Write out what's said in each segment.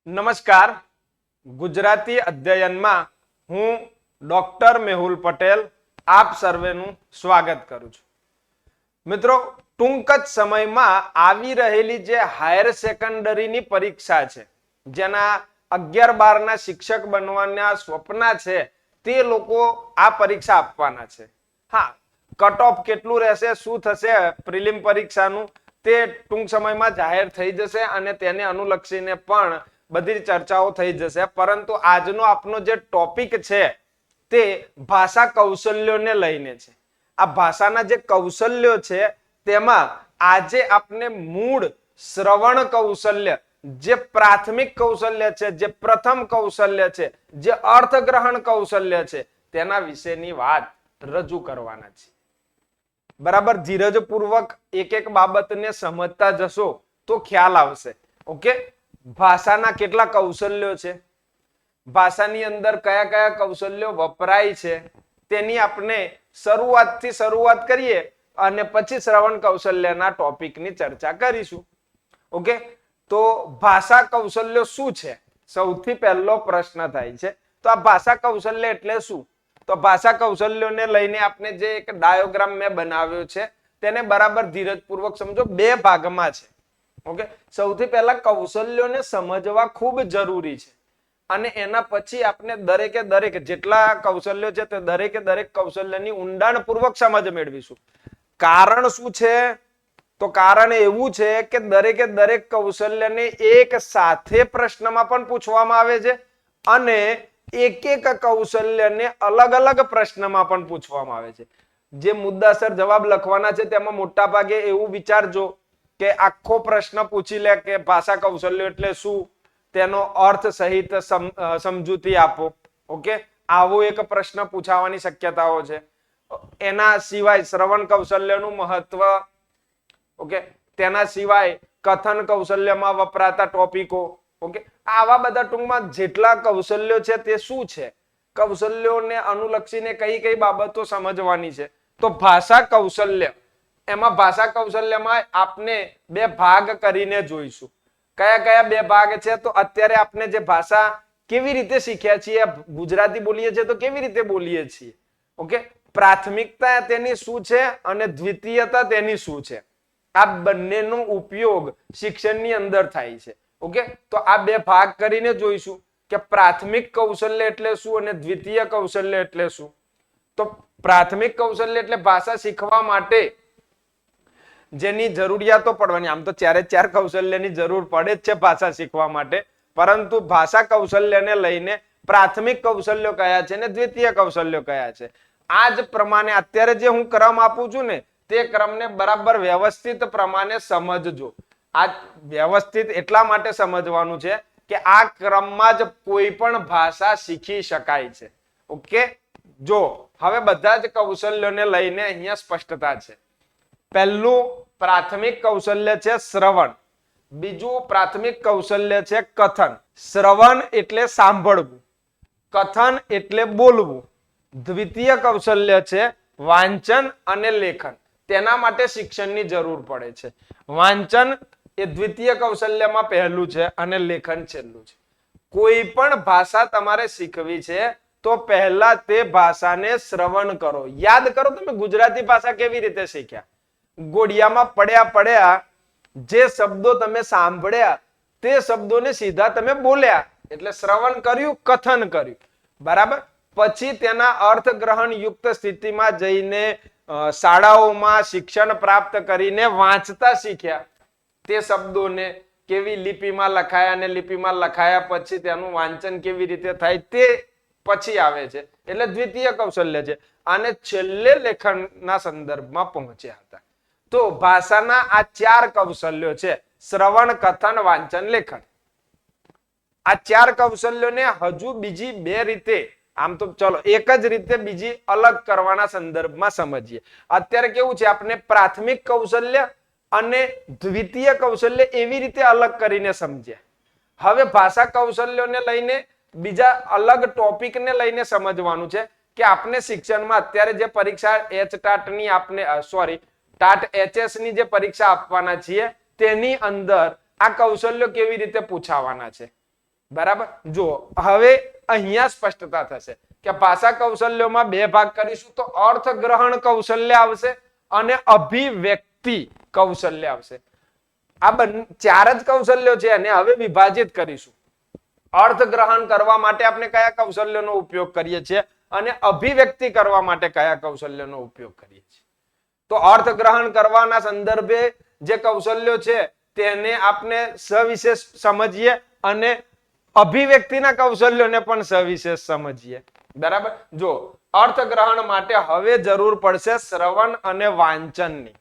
નમસ્કાર. ગુજરાતી અધ્યયનમાં હું ડોક્ટર મેહુલ પટેલ આપ સર્વેનું સ્વાગત કરું છું. મિત્રો, ટૂંક જ સમયમાં આવી રહેલી જે હાયર સેકન્ડરીની પરીક્ષા છે, જેના 11-12 ના શિક્ષક બનવાના સ્વપ્ન છે, તે લોકો આ પરીક્ષા આપવાના છે. હા, કટ ઓફ કેટલું રહેશે, શું થશે પ્રિલિમ પરીક્ષાનું, તે ટૂંક સમયમાં જાહેર થઈ જશે અને તેને અનુલક્ષીને પણ બધી ચર્ચાઓ થઈ જશે. પરંતુ આજનો આપનો જે ટોપિક છે તે ભાષા કૌશલ્યોને લઈને છે. આ ભાષાના જે કૌશલ્યો છે તેમાં આજે આપણે મૂળ શ્રવણ કૌશલ્ય, જે પ્રાથમિક કૌશલ્ય છે, જે પ્રથમ કૌશલ્ય છે, જે અર્થગ્રહણ કૌશલ્ય છે, તેના વિશેની વાત રજૂ કરવાના છે. બરાબર, ધીરજપૂર્વક એક એક બાબતને સમજતા જશો તો ખ્યાલ આવશે. ઓકે, ભાષાના કેટલા કૌશલ્યો છે, ભાષાની અંદર કયા કયા કૌશલ્યો વપરાય છે, તેની આપણે શરૂઆત કરીએ અને પછી શ્રવણ કૌશલ્યના ટોપિકની ચર્ચા કરીશું. ઓકે, તો ભાષા કૌશલ્યો શું છે? સૌથી પહેલો પ્રશ્ન થાય છે, તો આ ભાષા કૌશલ્ય એટલે શું? તો ભાષા કૌશલ્યોને લઈને આપણે જે એક ડાયોગ્રામ મેં બનાવ્યો છે તેને બરાબર ધીરજપૂર્વક સમજો. બે ભાગમાં છે. ઓકે, સૌથી પહેલા કૌશલ્યોને સમજવા ખૂબ જરૂરી છે અને એના પછી આપણે દરેકે દરેક જેટલા કૌશલ્યો છે તે દરેકે દરેક કૌશલ્યની ઊંડાણપૂર્વક સમજ મેળવીશું. કારણ શું છે? તો કારણ એવું છે કે દરેકે દરેક કૌશલ્યને એક સાથે પ્રશ્નમાં પણ પૂછવામાં આવે છે અને એક એક કૌશલ્યને અલગ અલગ પ્રશ્નમાં પણ પૂછવામાં આવે છે. જે મુદ્દાસર જવાબ લખવાના છે તેમાં મોટા ભાગે એવું વિચારજો કે આખો પ્રશ્ન પૂછી લે કે ભાષા કૌશલ્ય એટલે શું, તેનો અર્થ સહિત સમજૂતી આપો. ઓકે, આવો એક પ્રશ્ન પૂછાવાની શક્યતાઓ છે. એના સિવાય શ્રવણ કૌશલ્યનું મહત્વ, ઓકે, તેના સિવાય કથન કૌશલ્યમાં વપરાતા ટોપિકો. ઓકે, આવા બધા ટૂંકમાં જેટલા કૌશલ્યો છે તે શું છે, કૌશલ્યોને અનુલક્ષીને કઈ કઈ બાબતો સમજવાની છે. તો ભાષા કૌશલ્ય, એમાં ભાષા કૌશલ્યમાં આપને બે ભાગ કરીને જોઈશું. કયા કયા બે ભાગ છે? તો અત્યારે આપણે જે ભાષા કેવી રીતે શીખ્યા છીએ, ગુજરાતી બોલીએ છીએ તો કેવી રીતે બોલીએ છીએ. ઓકે, પ્રાથમિકતા તેની શું છે અને દ્વિતીયતા તેની શું છે, આ બંનેનો ઉપયોગ શિક્ષણની અંદર થાય છે. ઓકે, તો આ બે ભાગ કરીને જોઈશું કે પ્રાથમિક કૌશલ્ય એટલે શું અને દ્વિતીય કૌશલ્ય એટલે શું. તો પ્રાથમિક કૌશલ્ય એટલે ભાષા શીખવા માટે જેની જરૂરિયાતો પડવાની. આમ તો ચાર કૌશલ્યની જરૂર પડે જ છે ભાષા શીખવા માટે, પરંતુ ભાષા કૌશલ્યને લઈને પ્રાથમિક કૌશલ્યો કયા છે અને દ્વિતીય કૌશલ્યો કયા છે, આ જ પ્રમાણે અત્યારે જે હું ક્રમ આપું છું ને તે ક્રમને બરાબર વ્યવસ્થિત પ્રમાણે સમજજો. આ વ્યવસ્થિત એટલા માટે સમજવાનું છે કે આ ક્રમમાં જ કોઈ પણ ભાષા શીખી શકાય છે. ઓકે, જો હવે બધા જ કૌશલ્યોને લઈને અહીંયા સ્પષ્ટતા છે. પહેલું પ્રાથમિક કૌશલ્ય છે શ્રવણ, બીજું પ્રાથમિક કૌશલ્ય છે કથન. શ્રવણ એટલે સાંભળવું, કથન એટલે બોલવું. દ્વિતીય કૌશલ્ય છે વાંચન અને લેખન. તેના માટે શિક્ષણની જરૂર પડે છે. વાંચન એ દ્વિતીય કૌશલ્યમાં પહેલું છે અને લેખન છેલ્લું છે. કોઈ પણ ભાષા તમારે શીખવી છે તો પહેલા તે ભાષાને શ્રવણ કરો. યાદ કરો, તમે ગુજરાતી ભાષા કેવી રીતે શીખ્યા? ગોળિયામાં પડ્યા જે શબ્દો તમે સાંભળ્યા તે શબ્દોને સીધા તમે બોલ્યા, એટલે શ્રવણ કર્યું, કથન કર્યું. બરાબર, પછી તેના અર્થગ્રહણ યુક્ત સ્થિતિમાં જઈને શાળાઓમાં શિક્ષણ પ્રાપ્ત કરીને વાંચતા શીખ્યા. તે શબ્દોને કેવી લિપિમાં લખાયા અને લિપિમાં લખાયા પછી તેનું વાંચન કેવી રીતે થાય તે પછી આવે છે, એટલે દ્વિતીય કૌશલ્ય છે. અને છેલ્લે લેખનના સંદર્ભમાં પહોંચ્યા હતા. તો ભાષાના આ ચાર કૌશલ્યો છે: શ્રવણ, કથન, વાંચન, લેખન. આ ચાર કૌશલ્યોને હજુ બીજી બે રીતે, આમ તો ચલો એક જ રીતે બીજી અલગ કરવાના સંદર્ભમાં સમજીએ. અત્યારે કેવું છે, આપણે પ્રાથમિક કૌશલ્ય અને દ્વિતીય કૌશલ્ય એવી રીતે અલગ કરીને સમજ્યા. હવે ભાષા કૌશલ્યોને લઈને બીજા અલગ ટોપિકને લઈને સમજવાનું છે કે આપણે શિક્ષણમાં અત્યારે જે પરીક્ષા ટાટની આપણે ટાટ HS ની જે પરીક્ષા આપવાના છીએ તેની અંદર આ કૌશલ્યો કેવી રીતે પૂછાવાના છે. બરાબર. જો હવે અહીંયા સ્પષ્ટતા થશે કે ભાષા કૌશલ્યોમાં બે ભાગ કરીશું તો અર્થગ્રહણ કૌશલ્ય આવશે અને અભિવ્યક્તિ કૌશલ્ય આવશે. આ ચાર જ કૌશલ્યો છે અને હવે વિભાજિત કરીશું. અર્થગ્રહણ કરવા માટે આપણે કયા કૌશલ્યોનો ઉપયોગ કરીએ છીએ અને અભિવ્યક્તિ કરવા માટે કયા કૌશલ્યોનો ઉપયોગ કરીએ છીએ. તો અર્થગ્રહણ કરવાના સંદર્ભે જે કૌશલ્યો છે તેને આપણે સવિશેષ સમજીએ અને અભિવ્યક્તિના કૌશલ્યોને પણ સવિશેષ સમજીએ. બરાબર. જો અર્થગ્રહણ માટે હવે જરૂર પડશે શ્રવણ અને વાંચનની.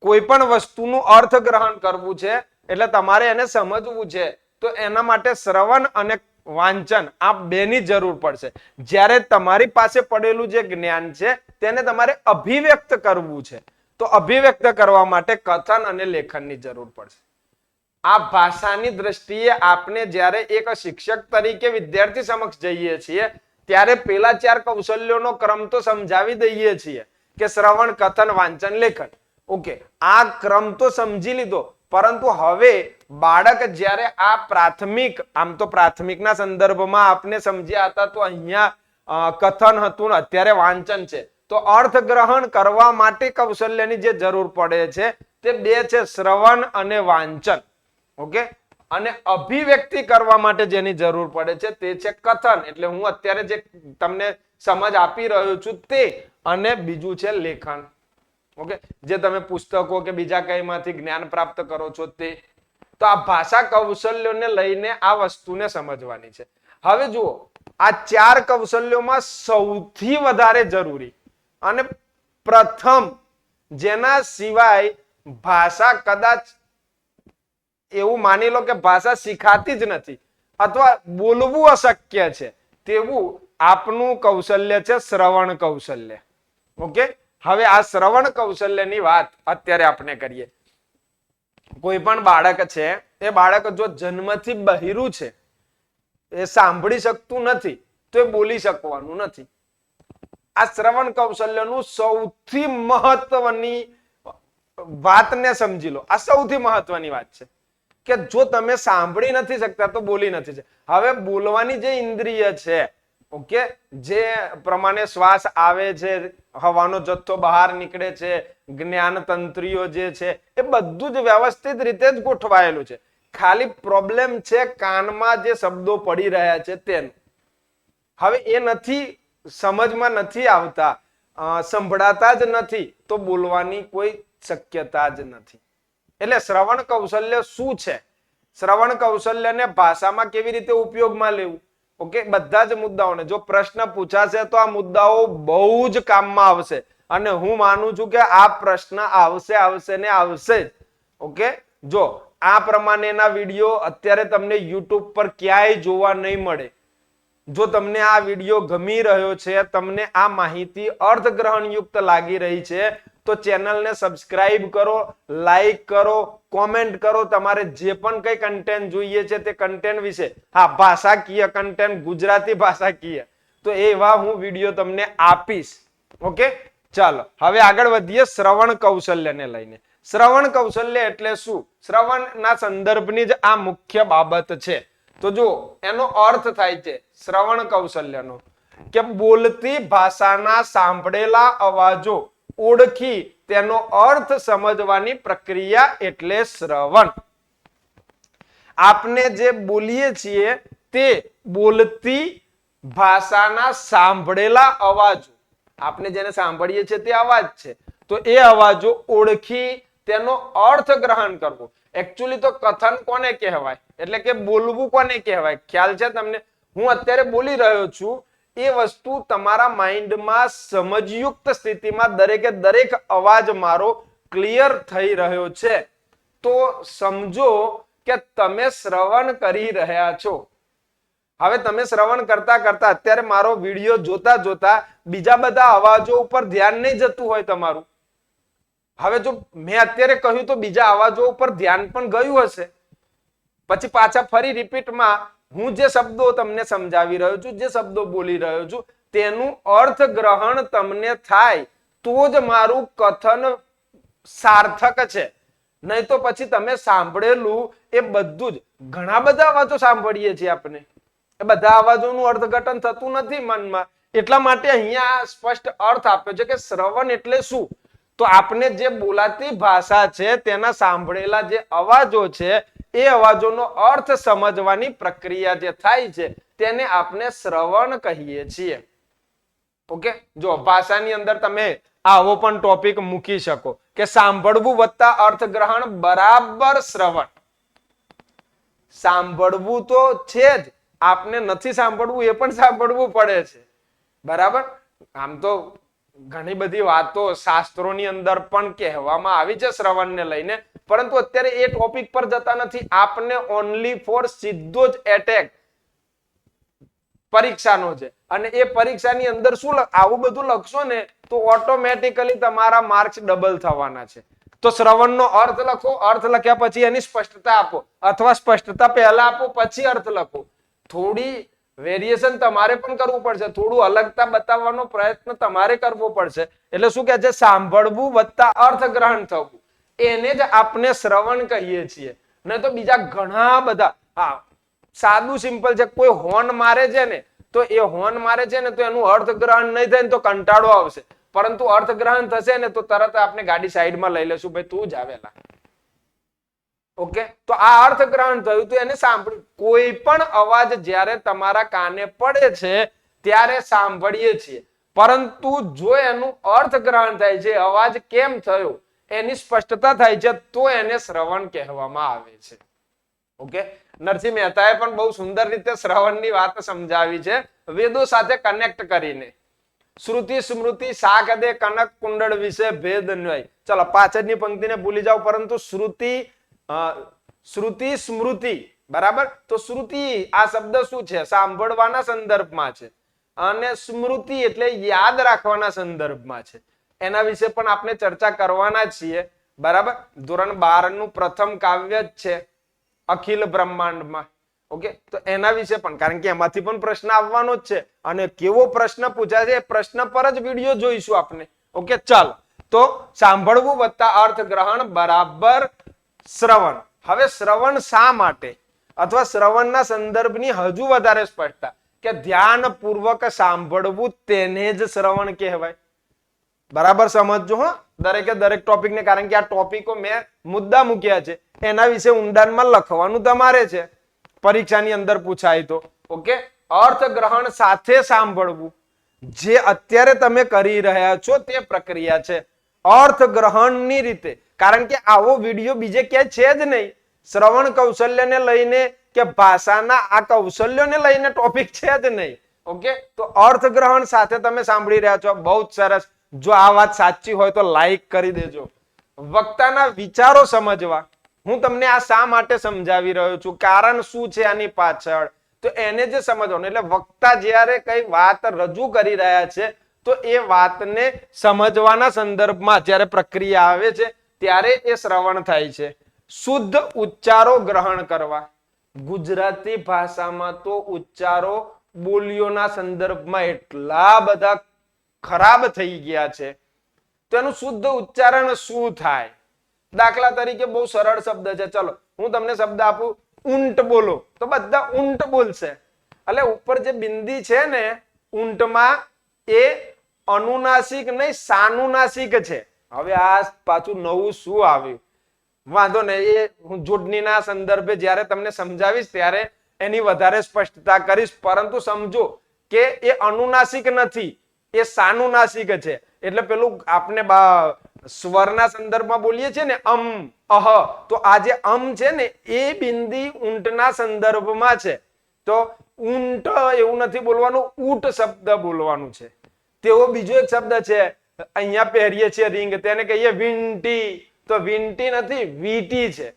કોઈ પણ વસ્તુનું અર્થગ્રહણ કરવું છે એટલે તમારે એને સમજવું છે તો એના માટે શ્રવણ અને વાંચન આ બેની જરૂર પડશે. જ્યારે તમારી પાસે પડેલું જે જ્ઞાન છે તેને તમારે અભિવ્યક્ત કરવું છે તો અભિવ્યક્ત કરવા માટે કથન અને લેખનની જરૂર પડશે. આ ભાષાની દ્રષ્ટિએ આપણે જ્યારે એક શિક્ષક તરીકે વિદ્યાર્થી સમક્ષ જઈએ છીએ ત્યારે પેલા ચાર કૌશલ્યોનો ક્રમ તો સમજાવી દઈએ છીએ કે શ્રવણ, કથન, વાંચન, લેખન. ઓકે, આ ક્રમ તો સમજી લીધો, પરંતુ હવે બાળક જ્યારે આ પ્રાથમિક, આમ તો પ્રાથમિકના સંદર્ભમાં આપણે સમજ્યા હતા તો અહીંયા કથન હતું ને અત્યારે વાંચન છે. તો અર્થગ્રહણ કરવા માટે કૌશલ્યની જે જરૂર પડે છે તે બે છે, શ્રવણ અને વાંચન. ઓકે, અને અભિવ્યક્તિ કરવા માટે જેની જરૂર પડે છે તે છે કથન. એટલે હું અત્યારે જે તમને સમજ આપી રહ્યો છું તે, અને બીજું છે લેખન. ઓકે, જે તમે પુસ્તકો કે બીજા કઈમાંથી જ્ઞાન પ્રાપ્ત કરો છો તે. તો આ ભાષા કૌશલ્યોને લઈને આ વસ્તુને સમજવાની છે. હવે જુઓ, આ ચાર કૌશલ્યોમાં સૌથી વધારે જરૂરી અને પ્રથમ જેના સિવાય ભાષા કદાચ એવું માની લો કે ભાષા શીખાતી જ નથી અથવા બોલવું અશક્ય છે તેવું આપનું કૌશલ્ય છે શ્રવણ કૌશલ્ય. ઓકે, હવે આ શ્રવણ કૌશલ્યની વાત અત્યારે આપણે કરીએ. કોઈ પણ બાળક છે, એ બાળક જો જન્મથી બહિરું છે, એ સાંભળી શકતું નથી તો એ બોલી શકવાનું નથી. આ શ્રવણ કૌશલ્યનું સૌથી મહત્વની વાતને સમજી લો. આ સૌથી મહત્વની વાત છે કે જો તમે સાંભળી નથી શકતા તો બોલી નથી શકતા. હવે બોલવાની જે ઇન્દ્રિય છે, ઓકે, જે પ્રમાણે શ્વાસ આવે છે, હવાનો જથ્થો બહાર નીકળે છે, જ્ઞાન તંત્રીઓ જે છે એ બધું જ વ્યવસ્થિત રીતે જ ગોઠવાયેલું છે. ખાલી પ્રોબ્લેમ છે કાનમાં જે શબ્દો પડી રહ્યા છે તેનું. હવે એ નથી સમજમાં નથી આવતા, સંભળાતા જ નથી તો બોલવાની કોઈ શક્યતા જ નથી. એટલે શ્રવણ કૌશલ્ય શું છે, શ્રવણ કૌશલ્યને ભાષામાં કેવી રીતે ઉપયોગમાં લેવું, ઓકે, બધા જ મુદ્દાઓને જો પ્રશ્ન પૂછાશે તો આ મુદ્દાઓ બહુ જ કામમાં આવશે અને હું માનું છું કે આ પ્રશ્ન આવશે ને આવશે જ. ઓકે, જો આ પ્રમાણેના વિડીયો અત્યારે તમને યુટ્યુબ પર ક્યાંય જોવા નહીં મળે. જો તમને આ વિડીયો ગમી રહ્યો છે, તમને આ માહિતી અર્થગ્રહણ યુક્ત લાગી રહી છે તો ચેનલને સબસ્ક્રાઇબ કરો, લાઈક કરો, કોમેન્ટ કરો. તમારે જે પણ કઈ કન્ટેન્ટ જોઈએ છે તે કન્ટેન્ટ વિશે, હા, ભાષાકીય કન્ટેન્ટ, ગુજરાતી ભાષાકીય, તો એવા હું વિડીયો તમને આપીશ. ઓકે, ચાલો હવે આગળ વધીએ શ્રવણ કૌશલ્યને લઈને. શ્રવણ કૌશલ્ય એટલે શું? શ્રવણના સંદર્ભની જ આ મુખ્ય બાબત છે. તો જો એનો અર્થ થાય છે શ્રવણ કૌશલ્યનો કે બોલતી ભાષાના સાંભળેલા અવાજો ઓળખી તેનો અર્થ સમજવાની પ્રક્રિયા એટલે શ્રવણ. આપણે જે બોલીએ છીએ તે બોલતી ભાષાના સાંભળેલા અવાજો, આપણે જેને સાંભળીએ છીએ તે અવાજ છે, તો એ અવાજો ઓળખી તેનો અર્થ ગ્રહણ કરવો. એકચ્યુઅલી તો કથન કોને કહેવાય, એટલે કે બોલવું કોને કહેવાય, ખ્યાલ છે તમને? હું અત્યારે બોલી રહ્યો છું, એ વસ્તુ તમારા માઇન્ડમાં સમજયુક્ત સ્થિતિમાં દરેકે દરેક અવાજ મારો ક્લિયર થઈ રહ્યો છે તો સમજો કે તમે શ્રવણ કરી રહ્યા છો. હવે તમે શ્રવણ કરતા કરતા અત્યારે મારો વિડીયો જોતા જોતા બીજા બધા અવાજો ઉપર ધ્યાન નહીં જતું હોય તમારું. હવે જો મેં અત્યારે કહ્યું તો બીજા અવાજો ઉપર ધ્યાન પણ ગયું હશે, પછી પાછા ફરી રિપીટમાં હું જે શબ્દો તમને સમજાવી રહ્યો છું, જે શબ્દો બોલી રહ્યો છું તેનું અર્થ ગ્રહણ તમને થાય તો જ મારું કથન સાર્થક છે. નહીં તો પછી તમે સાંભળેલું એ બધું જ, ઘણા બધા અવાજો સાંભળીએ છીએ આપણે, એ બધા અવાજોનું અર્થઘટન થતું નથી મનમાં. એટલા માટે અહીંયા સ્પષ્ટ અર્થ આપ્યો છે કે શ્રવણ એટલે શું? તો આપણે જે બોલાતી ભાષા છે તેના સાંભળેલા જે અવાજો છે એ અવાજોનો અર્થ સમજવાની પ્રક્રિયા જે થાય છે તેને આપણે શ્રવણ કહીએ છીએ. ઓકે, જો ભાષાની અંદર તમે આવો પણ ટોપિક મૂકી શકો કે સાંભળવું વત્તા અર્થગ્રહણ બરાબર શ્રવણ. સાંભળવું તો છે જ, આપને નથી સાંભળવું એ પણ સાંભળવું પડે છે, બરાબર. આમ તો ઘણી બધી વાતો શાસ્ત્રોની અંદર પણ કહેવામાં આવી છે શ્રવણને લઈને, પરંતુ અત્યારે એ ટોપિક પર જતા નથી. આપને ઓનલી ફોર સીધો જ એટેક પરીક્ષાનો છે, અને એ પરીક્ષાની અંદર શું આવું બધું લખશો ને તો ઓટોમેટિકલી તમારા માર્ક્સ ડબલ થવાના છે. તો શ્રવણનો અર્થ લખો, અર્થ લખ્યા પછી એની સ્પષ્ટતા આપો, અથવા સ્પષ્ટતા પહેલા આપો પછી અર્થ લખો. થોડી વેરિએશન તમારે પણ કરવું પડશે, થોડું અલગતા બતાવવાનો પ્રયત્ન તમારે કરવો પડશે. એટલે શું કહે છે? સાંભળવું વત્તા અર્થગ્રહણ થવું, એને જ આપણે શ્રવણ કહીએ છીએ. નહીં તો બીજા ઘણા બધા, હા સાદું સિમ્પલ છે, કોઈ હોર્ન મારે છે ને તો એ હોર્ન મારે છે ને તો એનું અર્થગ્રહણ નહીં થાય ને તો કંટાળો આવશે, પરંતુ અર્થગ્રહણ થશે ને તો તરત આપણે ગાડી સાઈડમાં લઈ લેશું, ભાઈ તું જ આવેલા. ઓકે, તો આ અર્થગ્રહણ થયું તો એને સાંભળ્યું. કોઈ પણ અવાજ જ્યારે તમારા કાને પડે છે ત્યારે સાંભળીએ છીએ, પરંતુ જો એનું અર્થગ્રહણ થાય છે, અવાજ કેમ થયો એની સ્પષ્ટતા થાય છે, તો એને શ્રવણ કહેવામાં આવે છે. ઓકે, નરસિંહ મહેતાએ પણ બહુ સુંદર રીતે શ્રવણની વાત સમજાવી છે વેદો સાથે કનેક્ટ કરીને. શ્રુતિ સ્મૃતિ સાકદે કનક કુંડળ વિશે ભેદ ન્વય. ચલો પાછળની પંક્તિને ભૂલી જાઓ, પરંતુ શ્રુતિ સ્મૃતિ, બરાબર. તો શ્રુતિ આ શબ્દ શું છે? સાંભળવાના સંદર્ભમાં છે, અને સ્મૃતિ એટલે યાદ રાખવાના સંદર્ભમાં છે. એના વિશે પણ આપણે ચર્ચા કરવાના જ છીએ, બરાબર. ધોરણ 12 નું પ્રથમ કાવ્ય જ છે અખિલ બ્રહ્માંડમાં. ઓકે, તો એના વિશે પણ, કારણ કે એમાંથી પણ પ્રશ્ન આવવાનો જ છે, અને કેવો પ્રશ્ન પૂછાય છે એ પ્રશ્ન પર જ વિડીયો જોઈશું આપણે. ઓકે, ચાલો. તો સાંભળવું વત્તા અર્થગ્રહણ બરાબર શ્રવણ. હવે શ્રવણ શા માટે, અથવા શ્રવણના સંદર્ભની હજુ વધારે સ્પષ્ટતા કે ધ્યાનપૂર્વક સાંભળવું તેને જ શ્રવણ કહેવાય. બરાબર સમજજો હો દરેકે દરેક ટોપિકને, કારણ કે આ ટોપિકો મેં મુદ્દા મૂક્યા છે, એના વિશે ઊંડાણમાં લખવાનું તમારે છે, પરીક્ષાની અંદર પૂછાય તો. ઓકે, અર્થગ્રહણ સાથે સાંભળવું જે અત્યારે તમે કરી રહ્યા છો તે પ્રક્રિયા છે અર્થગ્રહણની રીતે. કારણ કે આવો વિડીયો બીજે ક્યાંય છે જ નહીં. શ્રવણ કૌશલ્યને લઈને કે ભાષાના આ કૌશલ્યોને લઈને ટોપિક છે જ નહીં. ઓકે, તો અર્થગ્રહણ સાથે તમે સાંભળી રહ્યા છો, બહુ જ સરસ. જો આ વાત સાચી હોય તો લાઈક કરી દેજો. વક્તાના વિચારો સમજવા, હું તમને આ શા માટે સમજાવી રહ્યો છું, કારણ શું છે આની પાછળ, તો એને જ સમજવાનું. એટલે વક્તા જ્યારે કઈ વાત રજૂ કરી રહ્યા છે તો એ વાતને સમજવાના સંદર્ભમાં જ્યારે પ્રક્રિયા આવે છે ત્યારે એ શ્રવણ થાય છે. શુદ્ધ ઉચ્ચારો ગ્રહણ કરવા. ગુજરાતી ભાષામાં તો ઉચ્ચારો બોલીઓના સંદર્ભમાં એટલા બધા ખરાબ થઈ ગયા છે, તો એનું શુદ્ધ ઉચ્ચારણ શું થાય? દાખલા તરીકે બહુ સરળ શબ્દ છે, ચલો હું તમને શબ્દ આપું, ઊંટ બોલો, તો બધા ઊંટ બોલશે. એટલે ઉપર જે બિંદી છે ને ઊંટમાં એ અનુનાસિક નહીં સાનુનાસિક છે. હવે આ પાછું નવું શું આવ્યું? વાંધો નહીં, એ હું જોડણીના સંદર્ભે જ્યારે તમને સમજાવીશ ત્યારે એની વધારે સ્પષ્ટતા કરીશ, પરંતુ સમજો કે એ અનુનાસિક નથી, એ સાનુનાસિક છે. એટલે પેલું આપણે સ્વરના સંદર્ભમાં બોલીએ છીએ ને અમ અહ, તો આ જે અમ છે ને એ બિંદી ઊંટના સંદર્ભમાં છે. તો ઊંટ એવું નથી બોલવાનું, ઊંટ શબ્દ બોલવાનું છે. તેવો બીજો એક શબ્દ છે, અહીંયા પહેરીએ છીએ રિંગ, તેને કહીએ વીંટી, તો વીંટી નથી વીટી છે.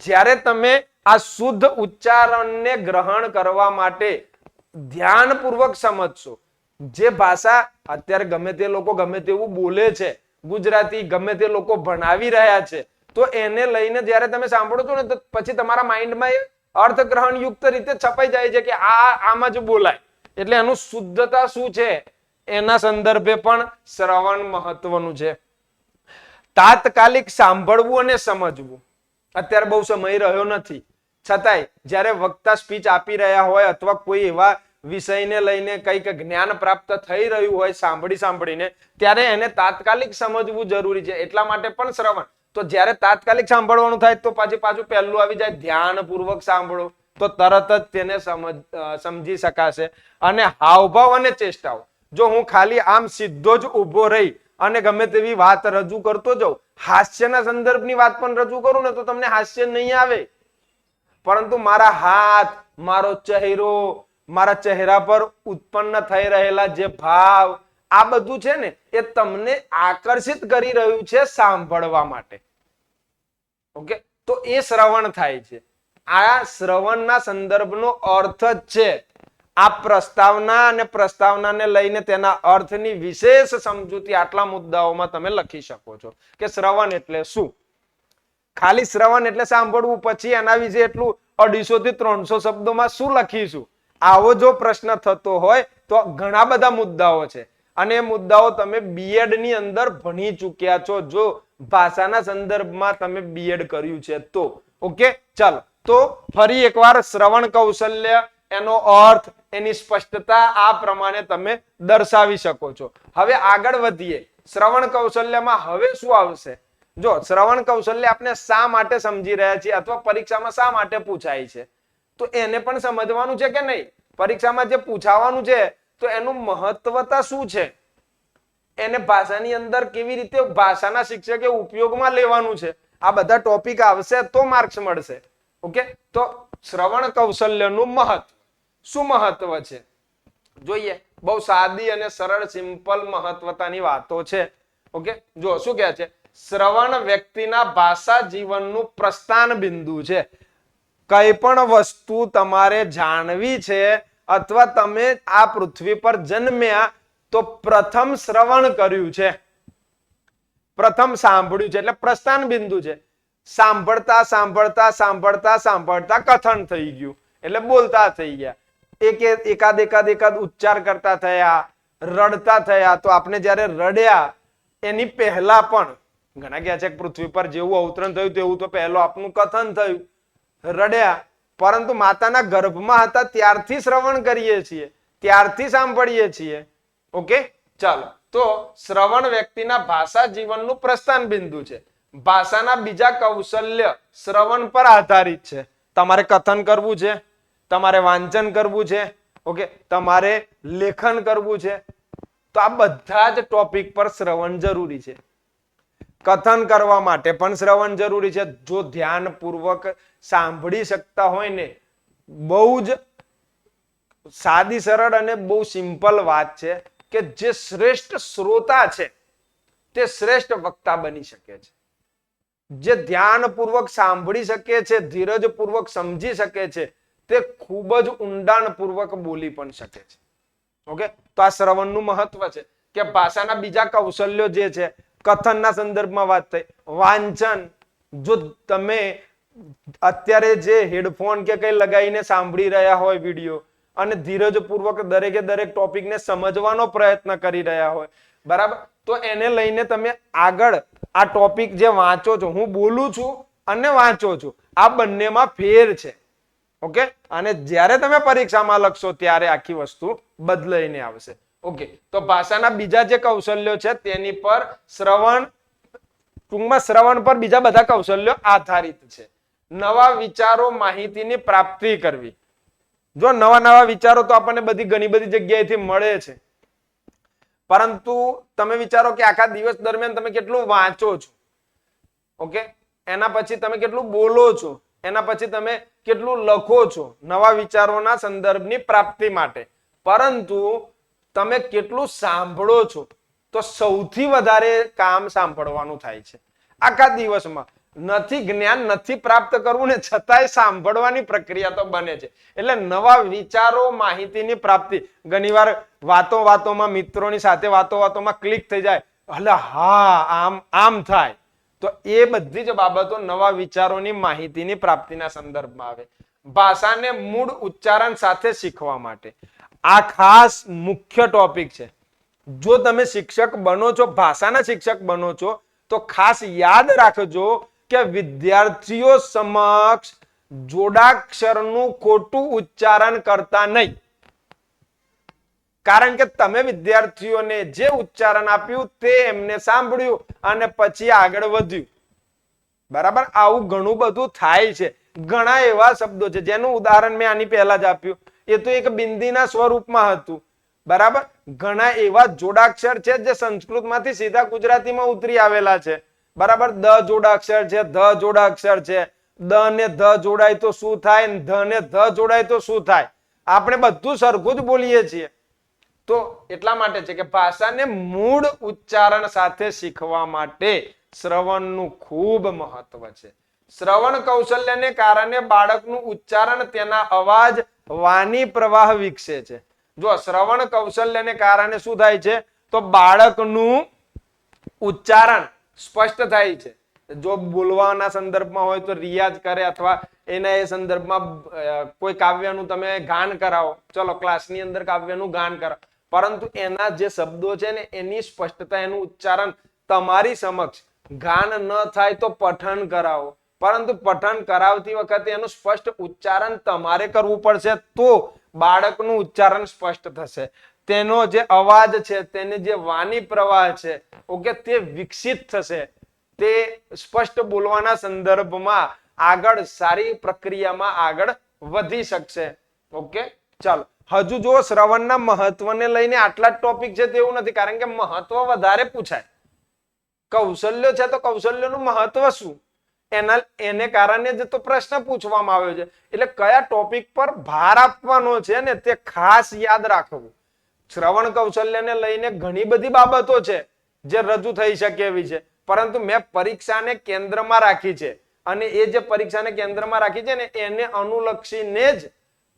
જ્યારે તમે આ શુદ્ધ ઉચ્ચારણને ગ્રહણ કરવા માટે ધ્યાનપૂર્વક સમજશો, જે ભાષા અત્યારે ગમે તે લોકો ગમે તેવું બોલે છે, ગુજરાતી ગમે તે લોકો ભણાવી રહ્યા છે, તો એને લઈને જ્યારે તમે સાંભળો છો ને તો પછી તમારા માઇન્ડમાં એ અર્થગ્રહણ યુક્ત રીતે છપાઈ જાય છે કે આમાં જ બોલાય. એટલે એનું શુદ્ધતા શું છે એના સંદર્ભે પણ શ્રવણ મહત્વનું છે. તાત્કાલિક સાંભળવું અને સમજવું. અત્યારે બહુ સમય રહ્યો નથી, છતાંય જ્યારે વક્તા સ્પીચ આપી રહ્યા હોય અથવા કોઈ એવા વિષયને લઈને કંઈક જ્ઞાન પ્રાપ્ત થઈ રહ્યું હોય સાંભળીને, ત્યારે એને તાત્કાલિક સમજવું જરૂરી છે. એટલા માટે પણ શ્રવણ. તો જ્યારે તાત્કાલિક સાંભળવાનું થાય તો પાછું પહેલું આવી જાય ધ્યાનપૂર્વક સાંભળો, તો તરત જ તેને સમજી શકાશે. અને હાવભાવ અને ચેષ્ટાઓ, જો હું ખાલી આમ સીધો જ ઉભો રહી અને ગમે તેવી વાત રજૂ કરતો જાઉં, હાસ્યના સંદર્ભની વાત પણ રજૂ કરું ને તો તમને હાસ્ય નહીં આવે. પરંતુ મારા હાથ, મારો ચહેરો, મારા ચહેરા પર ઉત્પન્ન થઈ રહેલા જે ભાવ, આ બધું છે ને એ તમને આકર્ષિત કરી રહ્યું છે સાંભળવા માટે. ઓકે, તો એ શ્રવણ થાય છે. આ શ્રવણના સંદર્ભનો અર્થ જ છે. આ પ્રસ્તાવના અને પ્રસ્તાવનાને લઈને તેના અર્થની વિશેષ સમજૂતી આટલા મુદ્દાઓમાં તમે લખી શકો છો કે શ્રવણ એટલે શું. ખાલી શ્રવણ એટલે સાંભળવું, પછી એના વિશે એટલું 250 થી 300 શબ્દોમાં શું લખીશું, આવો જો પ્રશ્ન થતો હોય તો ઘણા બધા મુદ્દાઓ છે અને એ મુદ્દાઓ તમે બીએડ ની અંદર ભણી ચૂક્યા છો, જો ભાષાના સંદર્ભમાં તમે બીએડ કર્યું છે તો. ઓકે, ચાલો તો ફરી એકવાર શ્રવણ કૌશલ્ય, એનો અર્થ, એની સ્પષ્ટતા આ પ્રમાણે તમે દર્શાવી શકો છો. હવે આગળ વધીએ. શ્રવણ કૌશલ્યમાં હવે શું આવશે? જો શ્રવણ કૌશલ્ય આપણે શા માટે સમજી રહ્યા છીએ અથવા પરીક્ષામાં શા માટે પૂછાય છે, તો એને પણ સમજવાનું છે કે નહીં. પરીક્ષામાં જે પૂછાવાનું છે તો એનું મહત્વતા શું છે, એને ભાષાની અંદર કેવી રીતે ભાષાના શિક્ષકે ઉપયોગમાં લેવાનું છે, આ બધા ટોપિક આવશે તો માર્ક્સ મળશે. ઓકે, તો શ્રવણ કૌશલ્યનું મહત્વ, શું મહત્વ છે જોઈએ. બહુ સાદી અને સરળ સિમ્પલ મહત્વતાની વાતો છે. ઓકે, જો શું કહે છે, શ્રવણ વ્યક્તિના ભાષા જીવનનું પ્રસ્થાન બિંદુ છે. કઈ પણ વસ્તુ તમારે જાણવી છે અથવા તમે આ પૃથ્વી પર જન્મ્યા તો પ્રથમ શ્રવણ કર્યું છે, પ્રથમ સાંભળ્યું છે, એટલે પ્રસ્થાન બિંદુ છે. સાંભળતા સાંભળતા સાંભળતા સાંભળતા કથન થઈ ગયું, એટલે બોલતા થઈ ગયા. એકાદ ઉચ્ચાર કરતા થયા, રડતા થયા. તો આપણે જયારે રડ્યા એની પહેલા પણ ઘણા કહે છે કે પૃથ્વી પર જેવું અવતરણ થયું તેવું તો પહેલું આપનું કથન થયું, રડ્યા. પરંતુ માતાના ગર્ભમાં હતા ત્યારથી શ્રવણ કરીએ છીએ, ત્યારથી સાંભળીએ છીએ. ઓકે, ચાલો તો શ્રવણ વ્યક્તિના ભાષા જીવનનું પ્રસ્થાન બિંદુ છે. ભાષાના બીજા કૌશલ્ય શ્રવણ પર આધારિત છે. તમારે કથન કરવું છે, તમારે વાંચન કરવું છે, ઓકે, તમારે લેખન કરવું છે, તો આ બધા જ ટોપિક પર શ્રવણ જરૂરી છે. કથન કરવા માટે પણ શ્રવણ જરૂરી છે. જો ધ્યાનપૂર્વક સાંભળી શકતા હોય ને, બહુ જ સાદી સરળ અને બહુ સિમ્પલ વાત છે કે જે શ્રેષ્ઠ શ્રોતા છે તે શ્રેષ્ઠ વક્તા બની શકે છે. જે ધ્યાનપૂર્વક સાંભળી શકે છે, ધીરજપૂર્વક સમજી શકે છે, તે ખૂબ જ ઊંડાણપૂર્વક બોલી પણ શકે છે. ઓકે, તો આ શ્રવણનું મહત્વ છે કે ભાષાના બીજા કૌશલ્યો જે છે, કથનના સંદર્ભમાં વાત થઈ, વાંચન. જો તમે અત્યારે જે હેડફોન કે કઈ લગાવીને સાંભળી રહ્યા હોય વિડીયો અને ધીરજપૂર્વક દરેકે દરેક ટોપિકને સમજવાનો પ્રયત્ન કરી રહ્યા હોય, બરાબર, તો એને લઈને તમે આગળ આ ટોપિક જે વાંચો છો, હું બોલું છું અને વાંચો છું, આ બંનેમાં ફેર છે. ઓકે, અને જ્યારે તમે પરીક્ષામાં લખશો ત્યારે આખી વસ્તુ બદલાઈને આવશે. ઓકે, તો ભાષાના બીજા જે કૌશલ્યો છે તેની પર શ્રવણ, ટૂંકમાં શ્રવણ પર બીજા બધા કૌશલ્યો આધારિત છે. નવા વિચારો, માહિતીની પ્રાપ્તિ કરવી. જો નવા વિચારો તો આપણને ઘણી બધી જગ્યાએથી મળે છે, પરંતુ તમે વિચારો કે આખા દિવસ દરમિયાન તમે કેટલું વાંચો છો, ઓકે, એના પછી તમે કેટલું બોલો છો, એના પછી તમે કેટલું લખો છો નવા વિચારોના સંદર્ભની પ્રાપ્તિ માટે, પરંતુ તમે કેટલું સાંભળો છો. તો સૌથી વધારે કામ સાંભળવાનું થાય છે. આખા દિવસમાં નથી જ્ઞાન નથી પ્રાપ્ત કરવું ને છતાંય સાંભળવાની પ્રક્રિયા તો બને છે. એટલે નવા વિચારો, માહિતીની પ્રાપ્તિ. ઘણીવાર વાતોમાં મિત્રોની સાથે વાતોમાં ક્લિક થઈ જાય, એટલે હા આમ થાય, તો એ બધી જ બાબતો નવા વિચારોની, માહિતીની પ્રાપ્તિના સંદર્ભમાં આવે. ભાષાને મૂળ ઉચ્ચારણ સાથે શીખવા માટે આ ખાસ મુખ્ય ટોપિક છે. જો તમે શિક્ષક બનો છો, ભાષાના શિક્ષક બનો છો, તો ખાસ યાદ રાખજો કે વિદ્યાર્થીઓ સમક્ષ જોડાક્ષરનું ખોટું ઉચ્ચારણ કરતા નહીં. કારણ કે તમે વિદ્યાર્થીઓને જે ઉચ્ચારણ આપ્યું તે એમને સાંભળ્યું અને પછી આગળ વધ્યું. બરાબર, આવું ઘણું બધું થાય છે. ઘણા એવા શબ્દો છે જેનું ઉદાહરણ મેં આની પહેલા જ આપ્યું, એ તો એક બિંદીના સ્વરૂપમાં હતું. બરાબર, ઘણા એવા જોડાક્ષર છે જે સંસ્કૃતમાંથી સીધા ગુજરાતીમાં ઉતરી આવેલા છે. બરાબર, દ જોડાક્ષર છે, ધ જોડાક્ષર છે. દ ને ધ જોડાય તો શું થાય, ધ ને ધ જોડાય તો શું થાય. આપણે બધું સરખું જ બોલીએ છીએ. તો એટલા માટે છે કે ભાષાને મૂળ ઉચ્ચારણ સાથે શીખવા માટે શ્રવણનું ખૂબ મહત્વ છે. શ્રવણ કૌશલ્યને કારણે બાળકનું ઉચ્ચારણ, તેના અવાજ, વાણી પ્રવાહ વિકસે છે. જો શ્રવણ કૌશલ્યને કારણે શું થાય છે, તો બાળકનું ઉચ્ચારણ સ્પષ્ટ થાય છે. જો બોલવાના સંદર્ભમાં હોય તો રિયાઝ કરે, અથવા એના એ સંદર્ભમાં કોઈ કાવ્યનું તમે ગાન કરાવો, ચલો ક્લાસની અંદર કાવ્યનું ગાન કરાવો, પરંતુ એના જે શબ્દો છે ને એની સ્પષ્ટતા, એનું ઉચ્ચારણ તમારી સમક્ષ ગાન ન થાય તો પઠન કરાવો, પરંતુ પઠન કરાવતી વખતે એનું સ્પષ્ટ ઉચ્ચારણ તમારે કરવું પડશે, તો બાળકનું ઉચ્ચારણ સ્પષ્ટ થશે. તેનો જે અવાજ છે, તેની જે વાણી પ્રવાહ છે, ઓકે, તે વિકસિત થશે. તે સ્પષ્ટ બોલવાના સંદર્ભમાં આગળ સારી પ્રક્રિયામાં આગળ વધી શકશે. ઓકે, ચાલો હજુ જો શ્રવણના મહત્વને લઈને આટલા જ ટોપિક છે તેવું નથી, કારણ કે મહત્વ વધારે પૂછાય. કૌશલ્ય છે તો કૌશલ્યનું મહત્વ શું, એને કારણે જ તો પ્રશ્ન પૂછવામાં આવ્યો છે. એટલે કયા ટોપિક પર ભાર આપવાનો છે ને તે ખાસ યાદ રાખવું. શ્રવણ કૌશલ્યને લઈને ઘણી બધી બાબતો છે જે રજૂ થઈ શકે એવી છે, પરંતુ મેં પરીક્ષાને કેન્દ્રમાં રાખી છે, અને એ જે પરીક્ષાને કેન્દ્રમાં રાખી છે ને એને અનુલક્ષીને જ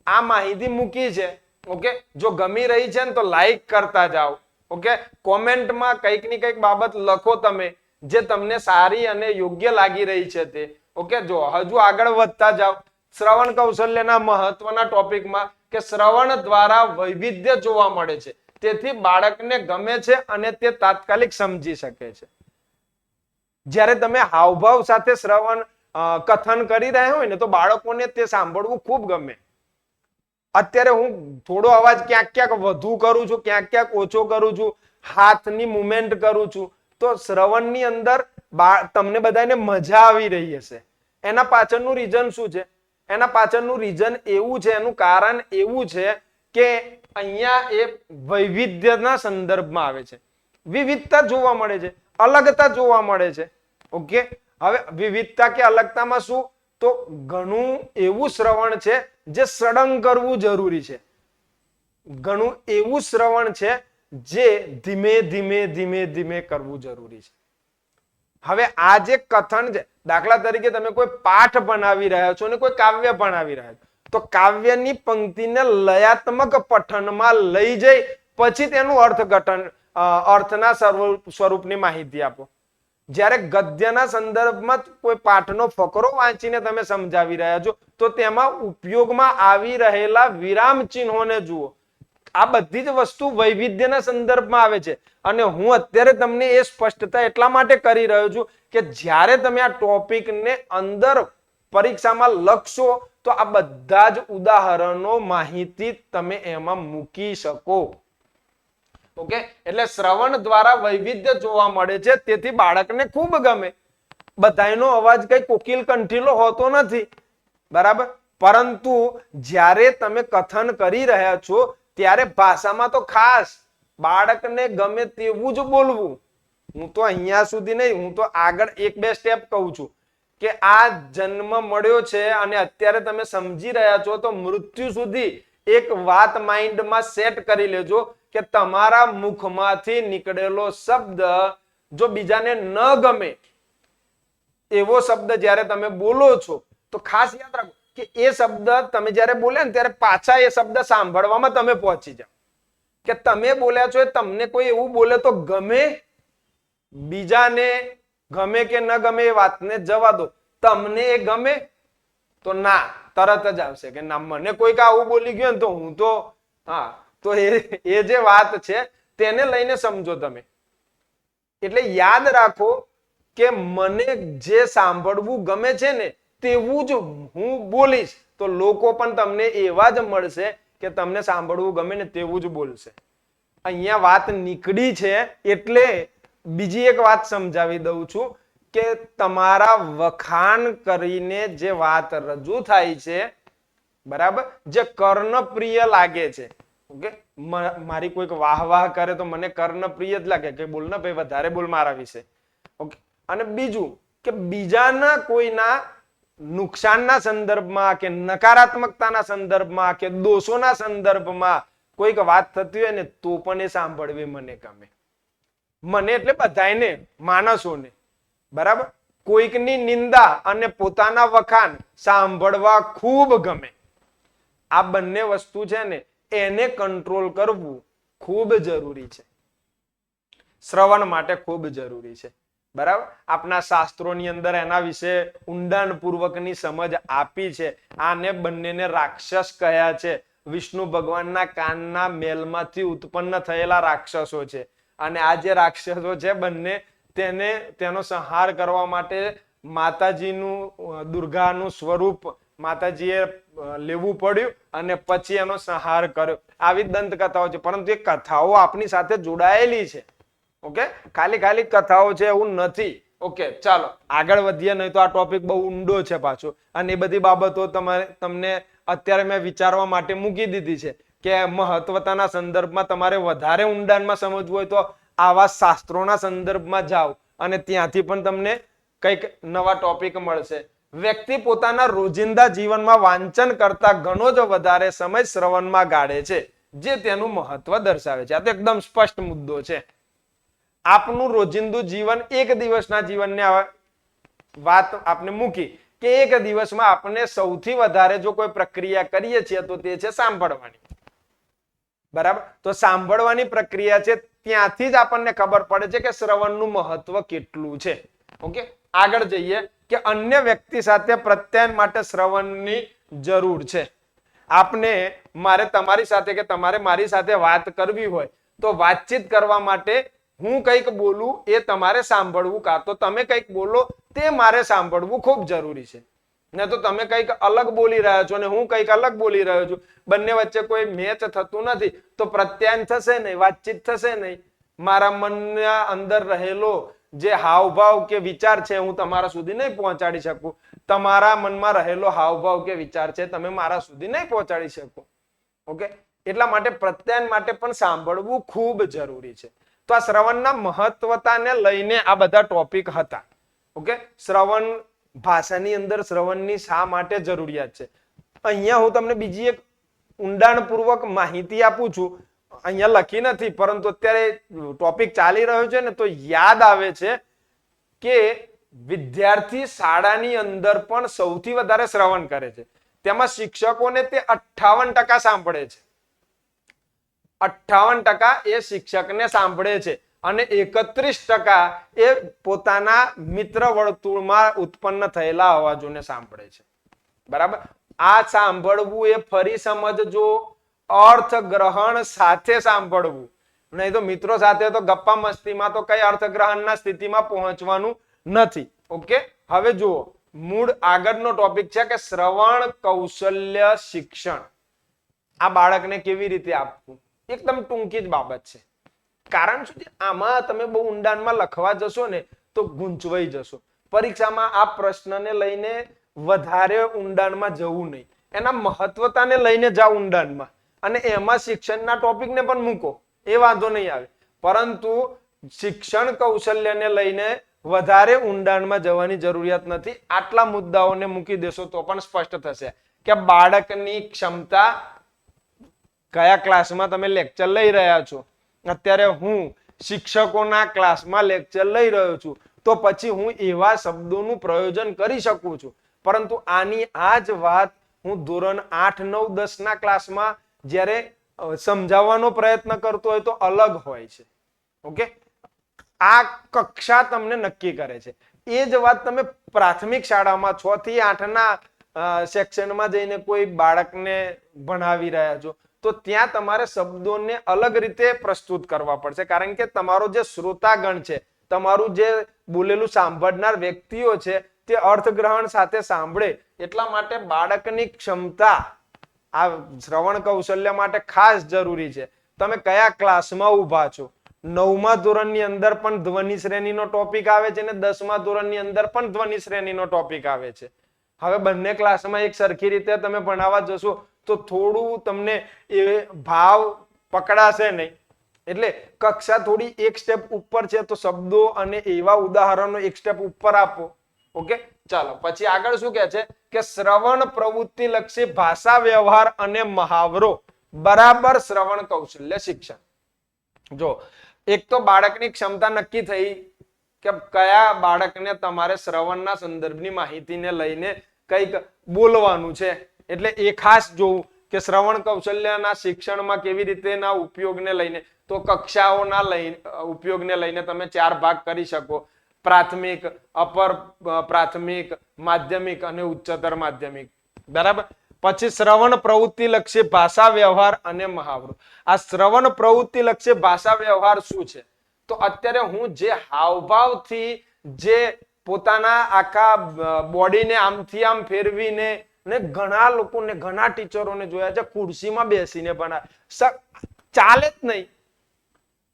આ માહિતી મૂકી છે. ઓકે, જો ગમી રહી છે ને તો લાઈક કરતા જાઓ. ઓકે, કોમેન્ટમાં કંઈક ની કંઈક બાબત લખો તમે જે તમને સારી અને યોગ્ય લાગી રહી છે તે. ઓકે, જો હજુ આગળ વધતા જાઓ શ્રવણ કૌશલ્યના મહત્વના ટોપિકમાં, કે શ્રવણ દ્વારા વૈવિધ્ય જોવા મળે છે, તેથી બાળકને ગમે છે અને તે તાત્કાલિક સમજી શકે છે. જ્યારે તમે હાવભાવ સાથે શ્રવણ કથન કરી રહ્યા હોય ને તો બાળકોને તે સાંભળવું ખૂબ ગમે. અત્યારે હું થોડો અવાજ ક્યાંક ક્યાંક વધુ કરું છું, ક્યાંક ક્યાંક ઓછો કરું છું, હાથની મુવમેન્ટ કરું છું, તો શ્રવણની અંદર તમને બધાને મજા આવી રહી હશે. એના પાછળનું રીઝન શું છે? એના પાછળનું રીઝન એવું છે, એનું કારણ એવું છે કે અહીંયા એ વૈવિધ્યના સંદર્ભમાં આવે છે, વિવિધતા જોવા મળે છે, અલગતા જોવા મળે છે. ઓકે, હવે વિવિધતા કે અલગતામાં શું, તો ઘણું એવું શ્રવણ છે જે સળંગ કરવું જરૂરી છે, ઘણું એવું શ્રવણ છે જે ધીમે ધીમે ધીમે ધીમે કરવું જરૂરી છે. હવે આ જે કથન છે, દાખલા તરીકે તમે કોઈ પાઠ બનાવી રહ્યા છો અને કોઈ કાવ્ય ભણાવી રહ્યા છો, તો કાવ્યની પંક્તિને લયાત્મક પઠનમાં લઈ જઈ પછી તેનું અર્થઘટન, અર્થના સ્વરૂપની માહિતી આપો. જ્યારે ગદ્યના સંદર્ભમાં કોઈ પાઠનો ફકરો વાંચીને તમે સમજાવી રહ્યા છો તો તેમાં ઉપયોગમાં આવી રહેલા વિરામ ચિહ્નોને જુઓ. આ બધી જ વસ્તુ વૈવિધ્યના સંદર્ભમાં આવે છે, અને હું અત્યારે તમને એ સ્પષ્ટતા એટલા માટે કરી રહ્યો છું કે જ્યારે તમે આ ટોપિકને અંદર પરીક્ષામાં લખશો તો આ બધા જ ઉદાહરણો, માહિતી તમે એમાં મૂકી શકો. ઓકે, એટલે શ્રવણ દ્વારા વૈવિધ્ય જોવા મળે છે, તેથી બાળકને ખૂબ ગમે. બધાયનો અવાજ કઈ કોકિલ કંઠીલો હોતો નથી, બરાબર, પરંતુ જ્યારે તમે કથન કરી રહ્યા છો ત્યારે ભાષામાં તો ખાસ બાળકને ગમે તેવું જ બોલવું. હું તો અહીંયા સુધી નહીં, હું તો આગળ એક બે સ્ટેપ કહું છું કે આ જન્મ મળ્યો છે અને અત્યારે તમે સમજી રહ્યા છો, તો મૃત્યુ સુધી એક વાત માઇન્ડમાં સેટ કરી લેજો કે તમારા મુખમાંથી નીકળેલો શબ્દ જો બીજાને ન ગમે એવો શબ્દ જ્યારે તમે બોલો છો તો ખાસ યાદ રાખો કે એ શબ્દ તમે જ્યારે બોલ્યા ને ત્યારે પાછા એ શબ્દ સાંભળવામાં તમે પહોંચી જાઓ કે તમે બોલ્યા છો એ તમને કોઈ એવું બોલે તો ગમે, બીજાને ગમે કે ન ગમે એ વાતને જવા દો. તમને એ ગમે તો ના, તરત જ આવશે કે ના, મને કોઈક આવું બોલી ગયું ને તો હું તો હા, તો એ જે વાત છે તેને લઈને સમજો તમે. એટલે યાદ રાખો કે મને જે સાંભળવું ગમે છે ને તેવું જ હું બોલીશ તો લોકો પણ તમને એવા જ મળશે કે તમને સાંભળવું ગમે ને તેવું જ બોલશે. અહીંયા વાત નીકળી છે એટલે બીજી એક વાત સમજાવી દઉં છું કે તમારા વખાણ કરીને જે વાત રજૂ થાય છે, બરાબર, જે કર્ણપ્રિય લાગે છે, ઓકે, મારી કોઈક વાહ વાહ કરે તો મને કર્ણપ્રિય જ લાગે કે બોલ ને ભાઈ વધારે બોલ મારા વિશે, ઓકે. અને બીજું કે બીજાના કોઈના નુકસાનના સંદર્ભમાં કે નકારાત્મકતાના સંદર્ભમાં કે દોષોના સંદર્ભમાં કોઈક વાત થતી હોય ને તો પણ એ સાંભળવી મને ગમે. મને એટલે બધાને, માણસોને, બરાબર, કોઈકની નિંદા અને પોતાના વખાણ સાંભળવા ખૂબ ગમે. આ બંને વસ્તુ છે ને એને કંટ્રોલ કરવું ખૂબ જરૂરી છે, શ્રવણ માટે ખૂબ જરૂરી છે, બરાબર. આપણા શાસ્ત્રોની અંદર એના વિશે ઊંડાણપૂર્વકની સમજ આપી છે. આને બંનેને રાક્ષસ કહ્યા છે. વિષ્ણુ ભગવાનના કાનના મેલમાંથી ઉત્પન્ન થયેલા રાક્ષસો છે અને આ જે રાક્ષસો છે બંને તેનો સંહાર કરવા માટે માતાજીનું, દુર્ગાનું સ્વરૂપ માતાજીએ લેવું પડ્યું અને પછી એનો સંહાર કર્યો. આવી દંતકથાઓ છે, પરંતુ એ કથાઓ આપણી સાથે જોડાયેલી છે, ઓકે, ખાલી કથાઓ છે એવું નથી. ઓકે, ચાલો આગળ વધીએ, નહીં તો આ ટોપિક બહુ ઊંડો છે પાછો, અને એ બધી બાબતો તમને અત્યારે મેં વિચારવા માટે મૂકી દીધી છે કે મહત્વતાના સંદર્ભમાં તમારે વધારે ઊંડાણમાં સમજવું હોય તો આવા શાસ્ત્રોના સંદર્ભમાં જાઓ અને ત્યાંથી પણ તમને કંઈક નવા ટોપિક મળશે. વ્યક્તિ પોતાના રોજિંદા જીવનમાં વાંચન કરતા ઘણો જ વધારે સમય શ્રવણમાં ગાળે છે, જે તેનું મહત્વ દર્શાવે છે. આ તો એકદમ સ્પષ્ટ મુદ્દો છે. આપનું રોજિંદુ જીવન, એક દિવસના જીવનને વાત આપને મૂકી કે એક દિવસમાં આપણે સૌથી વધારે જો કોઈ પ્રક્રિયા કરીએ છીએ તો તે છે સાંભળવાની, બરાબર. તો સાંભળવાની પ્રક્રિયા છે, ત્યાંથી જ આપણને ખબર પડે છે કે શ્રવણનું મહત્વ કેટલું છે. ઓકે, આગળ જઈએ કે અન્ય વ્યક્તિ સાથે પ્રત્યાયન માટે શ્રવણની જરૂર છે. મારે તમારી સાથે કે તમારે મારી સાથે વાત કરવી હોય તો વાતચીત કરવા માટે હું કંઈક બોલું એ તમારે સાંભળવું, કાં તો તમે કંઈક બોલો તે મારે સાંભળવું ખૂબ જરૂરી છે. ને તો તમે કંઈક અલગ બોલી રહ્યા છો અને હું કંઈક અલગ બોલી રહ્યો છું, બંને વચ્ચે કોઈ મેચ થતું નથી તો પ્રત્યાયન થશે નહીં, વાતચીત થશે નહીં. મારા મનના અંદર રહેલો જે હાવભાવ કે વિચાર છે હું તમારા સુધી નહીં પહોંચાડી શકું, તમારા મનમાં રહેલો હાવભાવ કે વિચાર છે તમે મારા સુધી નહીં પહોંચાડી શકો. ઓકે, એટલા માટે પ્રત્યાયન માટે પણ સાંભળવું ખૂબ જરૂરી છે. તો આ શ્રવણના મહત્વતાને લઈને આ બધા ટોપિક હતા. ઓકે, શ્રવણ, ભાષાની અંદર શ્રવણની શા માટે જરૂરિયાત છે. અહીંયા હું તમને બીજી એક ઊંડાણપૂર્વક માહિતી આપું છું. અહીંયા લખી નથી, પરંતુ અત્યારે ટોપિક ચાલી રહ્યો છે ને તો યાદ આવે છે કે વિદ્યાર્થી શાળાની અંદર પણ સૌથી વધારે શ્રવણ કરે છે. તેમાં શિક્ષકોને તે 58% સાંભળે છે. 58% એ શિક્ષકને સાંભળે છે અને 31% એ પોતાના મિત્ર વર્તુળમાં ઉત્પન્ન થયેલા અવાજોને સાંભળે છે, બરાબર. આ સાંભળવું એ ફરી સમજજો, અર્થ ગ્રહણ સાથે સાંભળવું, નહીં તો મિત્રો સાથે તો ગપ્પા મસ્તીમાં તો કઈ અર્થગ્રહણના સ્થિતિમાં પહોંચવાનું નથી. ઓકે, હવે જુઓ, મૂળ આગળનો ટોપિક છે કે શ્રવણ કૌશલ્ય શિક્ષણ. આ બાળકને કેવી રીતે આપવું, એકદમ ટૂંકી જ બાબત છે. કારણ શું છે, આમાં તમે બહુ ઊંડાણમાં લખવા જશો ને તો ગૂંચવાઈ જશો. પરીક્ષામાં આ પ્રશ્નને લઈને વધારે ઊંડાણમાં જવું નહીં, એના મહત્વતાને લઈને જાઓ ઊંડાણમાં, અને એમાં શિક્ષણના ટોપિકને પણ મૂકો, એ વાંધો નહીં આવે. પરંતુ શિક્ષણ કૌશલ્યને લઈને વધારે ઊંડાણમાં જવાની જરૂરિયાત નથી. આટલા મુદ્દાઓને મૂકી દેશો તો પણ સ્પષ્ટ થશે કે બાળકની ક્ષમતા, કયા ક્લાસમાં તમે લેક્ચર લઈ રહ્યા છો. અત્યારે હું શિક્ષકોના ક્લાસમાં લેક્ચર લઈ રહ્યો છું તો પછી હું એવા શબ્દોનું પ્રયોજન કરી શકું છું, પરંતુ આની આ જ વાત હું ધોરણ 8, 9, 10 ના ક્લાસમાં જ્યારે સમજાવવાનો પ્રયત્ન કરતો હોય તો અલગ હોય છે. ઓકે, આ કક્ષા તમને નક્કી કરે છે. એ જ વાત તમે પ્રાથમિક શાળામાં 6 થી 8 ના સેક્શનમાં જઈને કોઈ બાળકને ભણાવી રહ્યા છો તો ત્યાં તમારે શબ્દોને અલગ રીતે પ્રસ્તુત કરવા પડશે, કારણ કે તમારો જે શ્રોતાગણ છે, તમારું જે બોલેલું સાંભળનાર વ્યક્તિઓ છે તે અર્થગ્રહણ સાથે સાંભળે એટલા માટે બાળકની ક્ષમતા આ શ્રવણ કૌશલ્ય માટે ખાસ જરૂરી છે. તમે કયા ક્લાસમાં ઉભા છો? 9મા ધોરણની અંદર પણ ધ્વનિ શ્રેણીનો ટોપિક આવે છે અને 10મા ધોરણની અંદર પણ ધ્વનિ શ્રેણીનો ટોપિક આવે છે. હવે બંને ક્લાસમાં એક સરખી રીતે તમે ભણાવવા જશો તો થોડું તમને એ ભાવ પકડાશે નહીં. એટલે કક્ષા થોડી એક સ્ટેપ ઉપર છે તો શબ્દો અને એવા ઉદાહરણો એક સ્ટેપ ઉપર આપો. ઓકે, ચાલો પછી આગળ શું કહે છે કે શ્રવણ પ્રવૃત્તિ લક્ષી ભાષા વ્યવહાર અને મહાવરો બરાબર શ્રવણ કૌશલ્ય શિક્ષણ. જો એક તો બાળકની ક્ષમતા નક્કી થઈ કે કયા બાળકને તમારે શ્રવણના સંદર્ભની માહિતીને લઈને કંઈક બોલવાનું છે. એટલે એ ખાસ જોવું કે શ્રવણ કૌશલ્યના શિક્ષણમાં કેવી રીતેના ઉપયોગને લઈને તો કક્ષાઓના ઉપયોગને લઈને તમે 4 ભાગ કરી શકો. પ્રાથમિક, અપર પ્રાથમિક, માધ્યમિક અને ઉચ્ચતર માધ્યમિક. બરાબર. પછી શ્રવણ પ્રવૃત્તિ લક્ષી ભાષા વ્યવહાર અને મહાવરો. આ શ્રવણ પ્રવૃત્તિ લક્ષી ભાષા વ્યવહાર શું છે? તો અત્યારે હું જે હાવભાવથી જે પોતાના આખા બોડીને આમથી આમ ફેરવીને ને ઘણા લોકોને ઘણા ટીચરોને જોયા છે ખુરશીમાં બેસીને ભણાવે. ચાલે જ નહીં.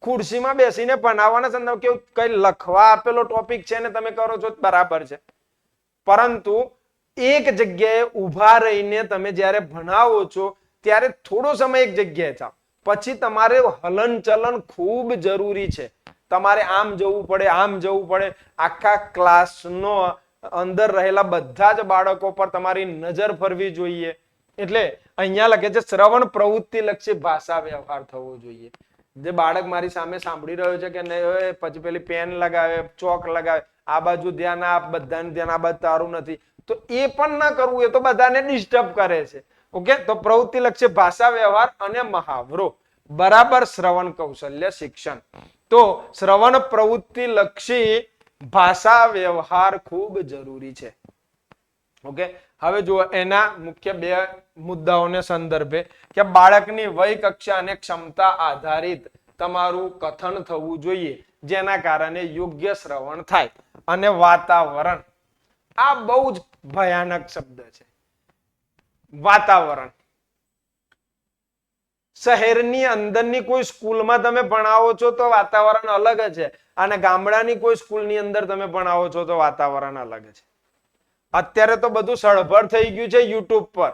ખુરશીમાં બેસીને ભણાવવાના સંદર્ભ કેવું કઈ લખવા આપેલો ટોપિક છે ને તમે કરો છો બરાબર છે, પરંતુ એક જગ્યાએ ઉભા રહીને તમે જ્યારે ભણાવો છો ત્યારે થોડો સમય એક જગ્યાએ જાઓ, પછી તમારે હલન ચલન ખૂબ જરૂરી છે. તમારે આમ જવું પડે, આમ જવું પડે. આખા ક્લાસનો અંદર રહેલા બધા જ બાળકો પર તમારી નજર ફરવી જોઈએ. એટલે અહીંયા લખે છે શ્રવણ પ્રવૃત્તિ લક્ષી ભાષા વ્યવહાર થવો જોઈએ. જે બાળક મારી સામે સાંભળી રહ્યો છે કે નહીં, પછી પેલી પેન લગાવે, ચોક લગાવે, આ બાજુ ધ્યાન આપ, બધાને ધ્યાન, આ બાજુ તારું નથી, તો એ પણ ના કરવું. એ તો બધાને ડિસ્ટર્બ કરે છે. ઓકે, તો પ્રવૃત્તિ લક્ષી ભાષા વ્યવહાર અને મહાવરો બરાબર શ્રવણ કૌશલ્ય શિક્ષણ. તો શ્રવણ પ્રવૃત્તિ લક્ષી ભાષા વ્યવહાર ખૂબ જરૂરી છે. ઓકે, હવે જુઓ એના મુખ્ય 2 મુદ્દાઓને સંદર્ભે કે બાળકની વય કક્ષા અને ક્ષમતા આધારિત તમારું કથન થવું જોઈએ જેના કારણે યોગ્ય શ્રવણ થાય. અને વાતાવરણ, આ બહુ જ ભયાનક શબ્દ છે. વાતાવરણ શહેરની અંદરની કોઈ સ્કૂલમાં તમે ભણાવો છો તો વાતાવરણ અલગ છે, અને ગામડાની કોઈ સ્કૂલની અંદર તમે ભણાવો છો તો વાતાવરણ અલગ છે. અત્યારે તો બધું સળભર થઈ ગયું છે યુટ્યુબ પર,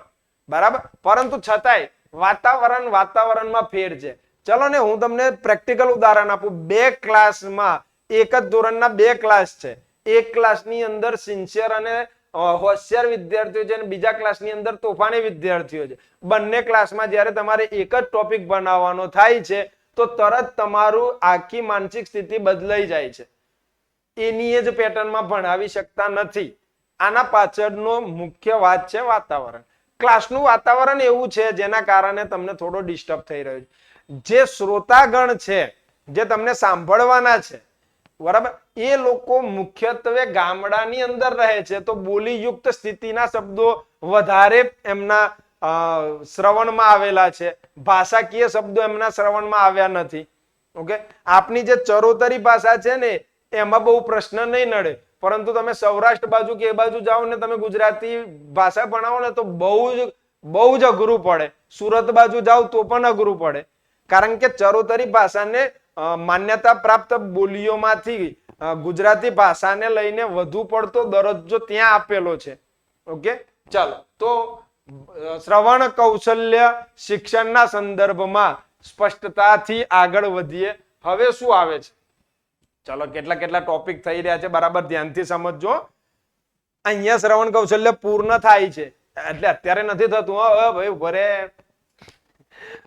બરાબર, પરંતુ છતાંય વાતાવરણમાં ફેર છે. ચલો ને હું તમને પ્રેક્ટિકલ ઉદાહરણ આપું. 2 ક્લાસમાં એક જ ધોરણના 2 ક્લાસ છે. એક ક્લાસની અંદર સિન્સિયર અને હોશિયાર વિદ્યાર્થીઓ છે અને બીજા ક્લાસની અંદર તોફાની વિદ્યાર્થીઓ છે. બંને ક્લાસમાં જ્યારે તમારે એક જ ટોપિક બનાવવાનો થાય છે તો તરત તમારું આખી માનસિક સ્થિતિ બદલાઈ જાય છે. એની જ પેટર્નમાં ભણાવી શકતા નથી. આના પાછળનો મુખ્ય વાત છે વાતાવરણ. ક્લાસનું વાતાવરણ એવું છે જેના કારણે તમને થોડો ડિસ્ટર્બ થઈ રહ્યો છે. જે શ્રોતાગણ છે, જે તમને સાંભળવાના છે, બરાબર, એ લોકો મુખ્યત્વે ગામડાની અંદર રહે છે, તો બોલીયુક્ત સ્થિતિના શબ્દો વધારે એમના શ્રવણમાં આવેલા છે. ભાષાકીય શબ્દો એમના શ્રવણમાં આવ્યા નથી. ઓકે, આપની જે ચરોતરી ભાષા છે ને એમાં બહુ પ્રશ્ન નહીં નડે, પરંતુ તમે સૌરાષ્ટ્ર બાજુ કે એ બાજુ જાઓ ને તમે ગુજરાતી ભાષા ભણાવો ને તો બહુ જ અઘરું પડે. સુરત બાજુ જાઓ તો પણ અઘરું પડે, કારણ કે ચરોતરી ભાષાને માન્યતા પ્રાપ્ત બોલીઓમાંથી ગુજરાતી ભાષાને લઈને વધુ પડતો દરજ્જો ત્યાં આપેલો છે. ઓકે, ચાલો તો શ્રવણ કૌશલ્ય શિક્ષણના સંદર્ભમાં સ્પષ્ટતાથી આગળ વધીએ. હવે શું આવે છે? ચલો કેટલા ટોપિક થઈ રહ્યા છે બરાબર ધ્યાનથી સમજજો. અહીંયા શ્રવણ કૌશલ્ય પૂર્ણ થાય છે, એટલે અત્યારે નથી થતું. ભાઈ ભરે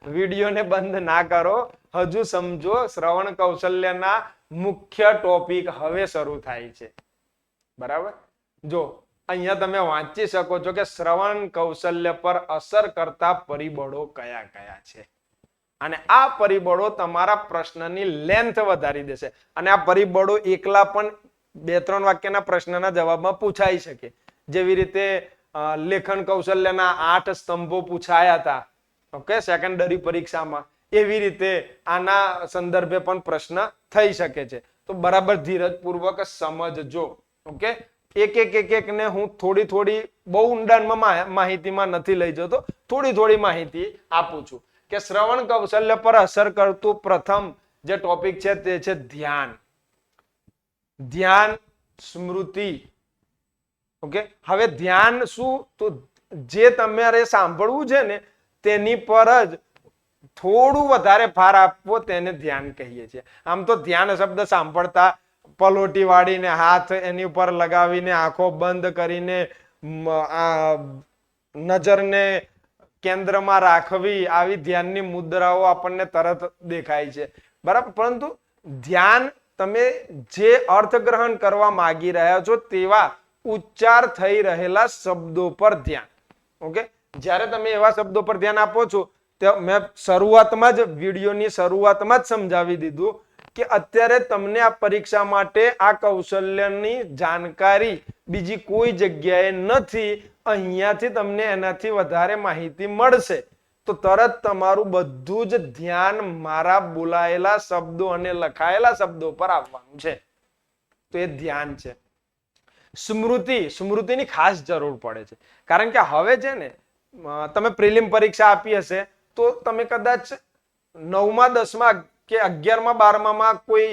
વિડીયોને બંધ ના કરો, હજુ સમજો. શ્રવણ કૌશલ્યના મુખ્ય ટોપિક હવે શરૂ થાય છે. બરાબર, જો અહીંયા તમે વાંચી શકો છો કે શ્રવણ કૌશલ્ય પર અસર કરતા પરિબળો કયા કયા છે, અને આ પરિબળો તમારા પ્રશ્નની લેન્થ વધારી દેશે. અને આ પરિબળો એકલા પણ 2-3 વાક્યના પ્રશ્નના જવાબમાં પૂછાઈ શકે. જેવી રીતે લેખન કૌશલ્યના 8 સ્તંભો પૂછાયા હતા, ઓકે, સેકન્ડરી પરીક્ષામાં, એવી રીતે આના સંદર્ભે પણ પ્રશ્ન થઈ શકે છે. તો તો બરાબર ધીરજપૂર્વક સમજજો. ઓકે, એક ને હું થોડી બહુ ઊંડાણમાં માહિતીમાં નથી લઈ જતો, થોડી માહિતી આપું છું કે શ્રવણ કૌશલ્ય પર અસર કરતું પ્રથમ જે ટોપિક છે તે છે ધ્યાન. ધ્યાન, સ્મૃતિ. ઓકે, હવે ધ્યાન શું? તો જે તમારે સાંભળવું છે ને તેની પર જ થોડું વધારે ભાર આપવો તેને ધ્યાન કહીએ છીએ. આમ તો ધ્યાન શબ્દ સાંભળતા પલોટી વાળીને હાથ એની ઉપર લગાવીને આંખો બંધ કરીને નજરને કેન્દ્રમાં રાખવી, આવી ધ્યાનની મુદ્રાઓ આપણને તરત દેખાય છે, બરાબર. પરંતુ ધ્યાન તમે જે અર્થગ્રહણ કરવા માંગી રહ્યા છો તેવા ઉચ્ચાર થઈ રહેલા શબ્દો પર ધ્યાન. ઓકે, જ્યારે તમે એવા શબ્દો પર ધ્યાન આપો છો, મેં શરૂઆતમાં જ વિડીયોની શરૂઆતમાં જ સમજાવી દીધું કે અત્યારે તમને આ પરીક્ષા માટે આ કૌશલ્યની જાણકારી બીજી કોઈ જગ્યાએ નથી. અહીંયાથી તમને એનાથી વધારે માહિતી મળશે તો તરત તમારું બધું જ ધ્યાન મારા બોલાયેલા શબ્દો અને લખાયેલા શબ્દો પર આવવાનું છે. તો એ ધ્યાન છે. સ્મૃતિની ખાસ જરૂર પડે છે, કારણ કે હવે છે ને તમે પ્રિલિમ પરીક્ષા આપી હશે તો તમે કદાચ 9મા 10મા કે 11મા 12મા કોઈ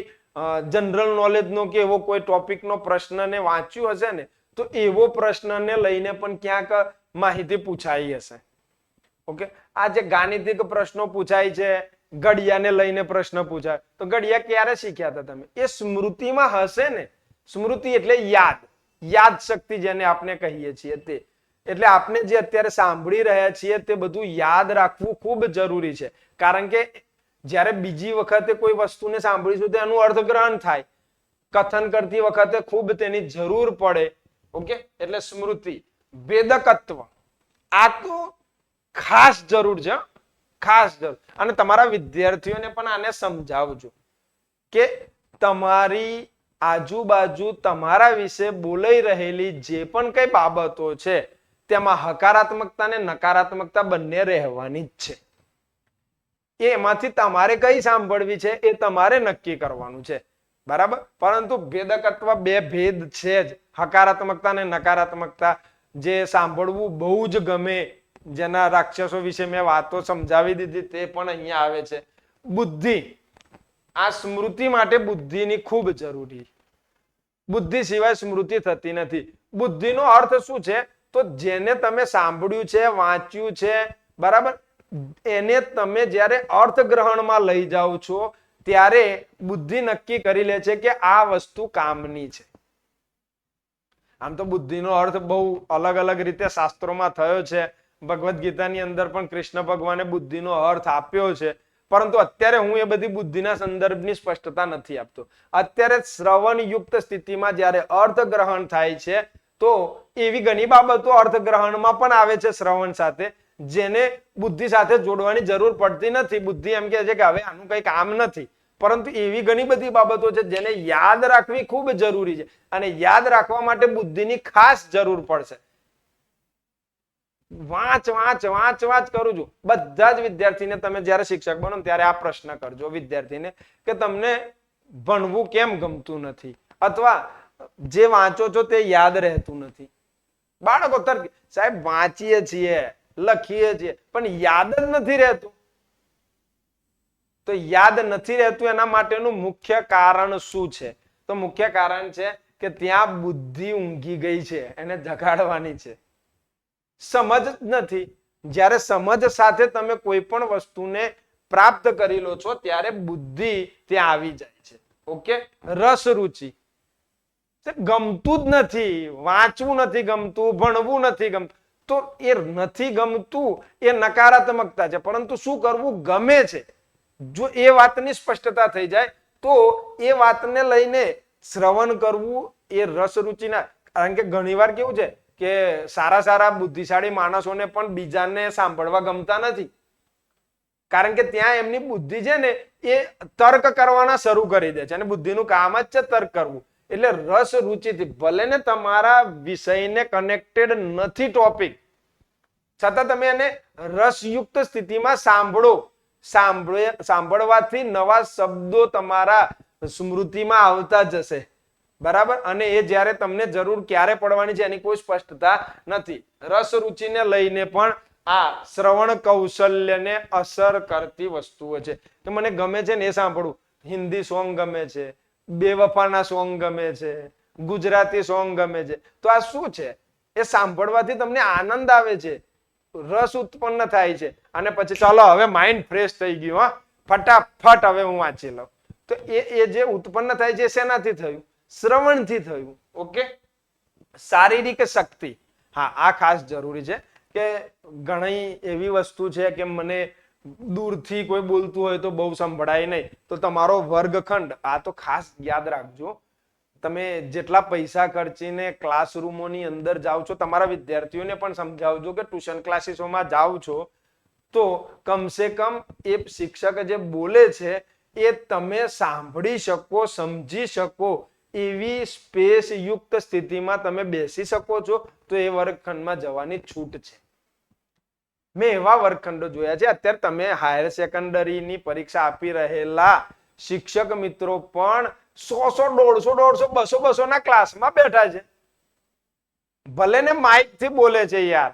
જનરલ નોલેજનો કે એવો કોઈ ટોપિકનો પ્રશ્નને વાંચ્યું હશે ને તો એવો પ્રશ્નને લઈને પણ ક્યાંક માહિતી પૂછાઈ હશે. ઓકે, આ જે ગાણિતિક પ્રશ્નો પૂછાય છે, ઘડિયાને લઈને પ્રશ્ન પૂછાય, તો ઘડિયા ક્યારે શીખ્યા હતા તમે? એ સ્મૃતિમાં હશે ને. સ્મૃતિ એટલે યાદ શક્તિ જેને આપણે કહીએ છીએ તે. એટલે આપણે જે અત્યારે સાંભળી રહ્યા છીએ તે બધું યાદ રાખવું ખૂબ જરૂરી છે, કારણ કે જ્યારે બીજી વખતે કોઈ વસ્તુને સાંભળીશું તો એનું અર્થગ્રહણ થાય. કથન કરતી વખતે ખૂબ તેની જરૂર પડે. ઓકે, એટલે સ્મૃતિ. વેદકત્વ, આ તો ખાસ જરૂર છે, ખાસ જરૂર. અને તમારા વિદ્યાર્થીઓને પણ આને સમજાવજો કે તમારી આજુબાજુ તમારા વિશે બોલાઈ રહેલી જે પણ કઈ બાબતો છે તેમાં હકારાત્મકતા અને નકારાત્મકતા બંને રહેવાની જ છે. એમાંથી તમારે કઈ સાંભળવી છે એ તમારે નક્કી કરવાનું છે, બરાબર. પરંતુ ભેદકત્વ બે ભેદ છે જ, હકારાત્મકતા અને નકારાત્મકતા. જે સાંભળવું બહુ જ ગમે, જેના રાક્ષસો વિશે મેં વાતો સમજાવી દીધી તે પણ અહીંયા આવે છે. બુદ્ધિ, આ સ્મૃતિ માટે બુદ્ધિની ખૂબ જરૂરી. બુદ્ધિ સિવાય સ્મૃતિ થતી નથી. બુદ્ધિનો અર્થ શું છે? તો જેને તમે સાંભળ્યું છે, વાંચ્યું છે, બરાબર, એને તમે જ્યારે અર્થગ્રહણમાં લઈ જાઓ છો ત્યારે બુદ્ધિ નક્કી કરી લે છે કે આ વસ્તુ કામની છે. આમ તો બુદ્ધિનો અર્થ બહુ અલગ રીતે શાસ્ત્રોમાં થયો છે. ભગવદ્ ગીતાની અંદર પણ કૃષ્ણ ભગવાને બુદ્ધિનો અર્થ આપ્યો છે, પરંતુ અત્યારે હું એ બધી બુદ્ધિના સંદર્ભની સ્પષ્ટતા નથી આપતો. અત્યારે શ્રવણ યુક્ત સ્થિતિમાં જ્યારે અર્થગ્રહણ થાય છે તો એવી ઘણી બાબતો અર્થગ્રહણમાં પણ આવે છે શ્રવણ સાથે, જેને બુદ્ધિ સાથે જોડવાની જરૂર પડતી નથી. બુદ્ધિ એમ કહે છે કે હવે આનું કઈ કામ નથી, પરંતુ એવી ઘણી બધી બાબતો છે જેને યાદ રાખવી ખૂબ જરૂરી છે, અને યાદ રાખવા માટે બુદ્ધિની ખાસ જરૂર પડશે. વાંચ કરું છું. બધા જ વિદ્યાર્થીને તમે જ્યારે શિક્ષક બનો ત્યારે આ પ્રશ્ન કરજો વિદ્યાર્થીને કે તમને ભણવું કેમ ગમતું નથી, અથવા જે વાંચો છો તે યાદ રહેતું નથી. બાળકો તર્ક, સાહેબ વાંચીએ છીએ, લખીએ છીએ, પણ યાદ જ નથી રહેતું. તો યાદ નથી રહેતું એના માટેનું મુખ્ય કારણ શું છે? તો મુખ્ય કારણ છે કે ત્યાં બુદ્ધિ ઊંઘી ગઈ છે, એને જગાડવાની છે. સમજ નથી. જ્યારે સમજ સાથે તમે કોઈ પણ વસ્તુને પ્રાપ્ત કરી લો છો ત્યારે બુદ્ધિ ત્યાં આવી જાય છે. ઓકે, રસ રુચિ, ગમતું જ નથી, વાંચવું નથી ગમતું, ભણવું નથી ગમતું, તો એ નથી ગમતું એ નકારાત્મકતા છે, પરંતુ શું કરવું ગમે છે. જો એ વાતની સ્પષ્ટતા થઈ જાય તો એ વાતને લઈને શ્રવણ કરવું એ રસ રુચિના. કારણ કે ઘણીવાર કેવું છે કે સારા બુદ્ધિશાળી માણસોને પણ બીજાને સાંભળવા ગમતા નથી, કારણ કે ત્યાં એમની બુદ્ધિ છે ને એ તર્ક કરવાના શરૂ કરી દે છે, અને બુદ્ધિનું કામ જ છે તર્ક કરવું. એટલે રસ રુચિથી, ભલે ને તમારા વિષયને કનેક્ટેડ નથી ટોપિક, છતાં તમે એને રસયુક્ત સ્થિતિમાં સાંભળો. સાંભળવાથી નવા શબ્દો તમારા સ્મૃતિમાં આવતા જશે, બરાબર. અને એ જ્યારે તમને જરૂર ક્યારે પડવાની છે એની કોઈ સ્પષ્ટતા નથી. રસ રુચિને લઈને પણ આ શ્રવણ કૌશલ્યને અસર કરતી વસ્તુઓ છે. કે મને ગમે છે ને એ સાંભળવું. હિન્દી સોંગ ગમે છે, બેવફાના સોંગ ગમે છે, ગુજરાતી સોંગ ગમે છે, તો આ શું છે? એ સાંભળવાથી તમને આનંદ આવે છે, રસ ઉત્પન્ન થાય છે, અને પછી ચાલો હવે માઇન્ડ ફ્રેશ થઈ ગયું, હા ફટાફટ હવે હું વાંચી લઉં. તો એ જે ઉત્પન્ન થાય છે શેનાથી થયું? શ્રવણથી થયું. ઓકે. શારીરિક શક્તિ, હા આ ખાસ જરૂરી છે. કે ઘણી એવી વસ્તુ છે કે મને દૂરથી કોઈ બોલતું હોય તો બહુ સંભળાય નહીં, તો તમારો વર્ગખંડ, આ તો ખાસ યાદ રાખજો, તમે જેટલા પૈસા ખર્ચીને ક્લાસરૂમોની અંદર જાઓ છો, તમારા વિદ્યાર્થીઓને પણ સમજાવજો કે ટ્યુશન ક્લાસીસોમાં જાઓ છો તો કમસે કમ એ શિક્ષક જે બોલે છે એ તમે સાંભળી શકો, સમજી શકો, એવી સ્પેસ યુક્ત સ્થિતિમાં તમે બેસી શકો છો, તો એ વર્ગખંડમાં જવાની છૂટ છે. મેં એવા વર્ગખંડો જોયા છે. અત્યારે તમે હાયર સેકન્ડરીની પરીક્ષા આપી રહેલા શિક્ષક મિત્રો પણ 100, 150, 200, 200 ના ક્લાસમાં બેઠા છે. ભલે ને માઇક થી બોલે છે યાર,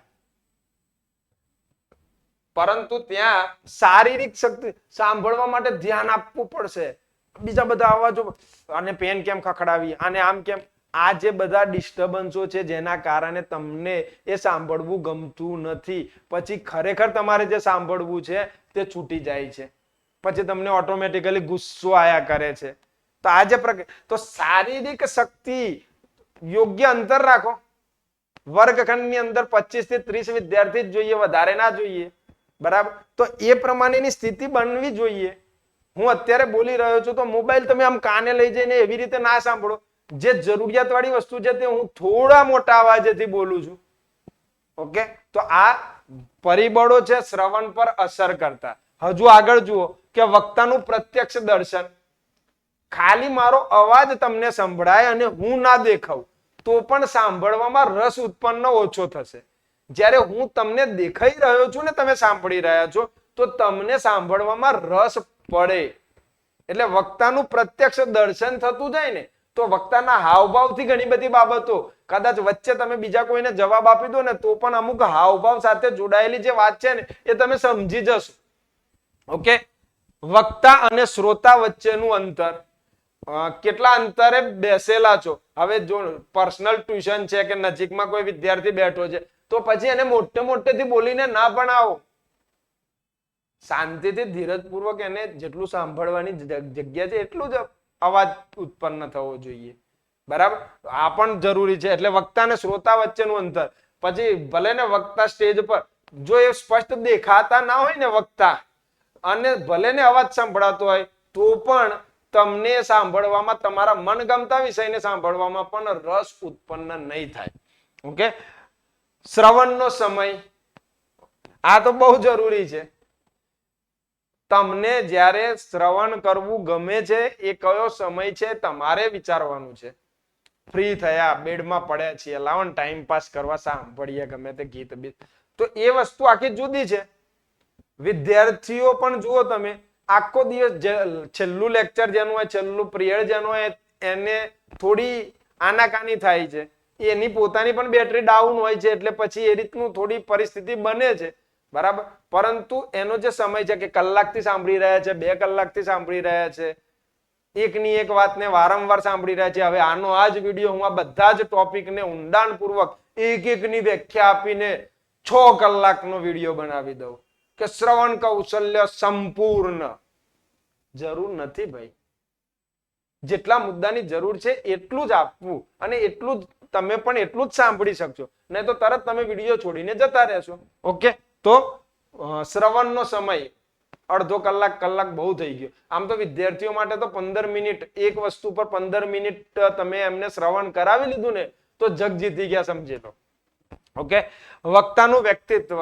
પરંતુ ત્યાં શારીરિક શક્તિ, સાંભળવા માટે ધ્યાન આપવું પડશે. બીજા બધા અવાજો, અને પેન કેમ ખખડાવી, અને આમ કેમ, આ જે બધા ડિસ્ટર્બન્સો છે જેના કારણે તમને એ સાંભળવું ગમતું નથી. પછી ખરેખર તમારે જે સાંભળવું છે તે છૂટી જાય છે, પછી તમને ઓટોમેટિકલી ગુસ્સો આયા કરે છે. તો આ જે તો શારીરિક શક્તિ, યોગ્ય અંતર રાખો. વર્ગખંડની અંદર 25 થી 30 વિદ્યાર્થી જ જોઈએ, વધારે ના જોઈએ, બરાબર. તો એ પ્રમાણેની સ્થિતિ બનવી જોઈએ. હું અત્યારે બોલી રહ્યો છું તો મોબાઈલ તમે આમ કાને લઈ જઈને એવી રીતે ના સાંભળો. જે જરૂરિયાત વાળી વસ્તુ છે તે હું થોડા મોટા અવાજેથી બોલું છું. ઓકે. તો આ પરિબળો છે શ્રવણ પર અસર કરતા. હજુ આગળ જુઓ કે વક્તાનું પ્રત્યક્ષ દર્શન. ખાલી મારો અવાજ તમને સંભળાય અને હું ના દેખાઉં તો પણ સાંભળવામાં રસ ઉત્પન્ન ઓછો થશે. જ્યારે હું તમને દેખાઈ રહ્યો છું ને તમે સાંભળી રહ્યા છો તો તમને સાંભળવામાં રસ પડે. એટલે વક્તાનું પ્રત્યક્ષ દર્શન થતું જાય ને, તો વક્તાના હાવભાવથી ઘણી બધી બાબતો, કદાચ વચ્ચે તમે બીજા કોઈને જવાબ આપી દો ને તો પણ અમુક હાવભાવ સાથે જોડાયેલી જે વાત છે ને એ તમે સમજી જશો. ઓકે. વક્તા અને શ્રોતા વચ્ચેનું અંતર, કેટલા અંતરે બેસેલા છો. હવે જો પર્સનલ ટ્યુશન છે કે નજીકમાં કોઈ વિદ્યાર્થી બેઠો છે તો પછી એને મોટે મોટેથી બોલીને ના ભણાવો. શાંતિથી ધીરજપૂર્વક એને જેટલું સાંભળવાની જગ્યા છે એટલું જ અવાજ ઉત્પન્ન થવો જોઈએ, બરાબર. આ પણ જરૂરી છે. એટલે વક્તા અને શ્રોતા વચ્ચેનું અંતર. પછી ભલે ને વક્તા સ્ટેજ પર, જો એ સ્પષ્ટ દેખાતા ના હોય ને વક્તા, અને ભલે ને અવાજ સંભળાતો હોય તો પણ તમને સાંભળવામાં, તમારા મનગમતા વિષયને સાંભળવામાં પણ રસ ઉત્પન્ન નહીં થાય. ઓકે. શ્રવણનો સમય, આ તો બહુ જરૂરી છે. તમને જ્યારે શ્રવણ કરવું ગમે છે એ કયો સમય છે તમારે વિચારવાનું છે. ફ્રી થયા, બેડમાં પડ્યા છીએ, લાવો ટાઈમ પાસ કરવા સાંભળીએ ગમે તે ગીત બીત, તો એ વસ્તુ આખી જુદી છે. વિદ્યાર્થીઓ પણ જુઓ તમે, આખો દિવસ છેલ્લું લેક્ચર જેનું હોય, છેલ્લું પિરિયડ જેનું હોય, એને થોડી આનાકાની થાય છે. એની પોતાની પણ બેટરી ડાઉન હોય છે, એટલે પછી એ રીતનું થોડી પરિસ્થિતિ બને છે, બરાબર. પરંતુ એનો જે સમય છે કે કલાકથી સાંભળી રહ્યા છે, 2 કલાકથી સાંભળી રહ્યા છે, એકની એક વાતને વારંવાર સાંભળી રહ્યા છે. હવે આનો આ જ વિડીયો હું આ બધા જ ટોપિકને ઊંડાણપૂર્વક એક એકની વ્યાખ્યા આપીને 6 કલાકનો વિડીયો બનાવી દઉં કે શ્રવણ કૌશલ્ય સંપૂર્ણ. જરૂર નથી ભાઈ. જેટલા મુદ્દાની જરૂર છે એટલું જ આપવું, અને એટલું જ તમે પણ એટલું જ સાંભળી શકશો, નહીં તો તરત તમે વિડીયો છોડીને જતા રહેશો. ઓકે. તો શ્રવણનો સમય અડધો કલાક, કલાક બહુ થઈ ગયો. આમ તો વિદ્યાર્થીઓ માટે તો 15 મિનિટ, એક વસ્તુ પર 15 મિનિટ તમે એમને શ્રવણ કરાવી લીધું ને તો જગ જીતી ગયા, સમજી લો. ઓકે. વક્તાનું વ્યક્તિત્વ,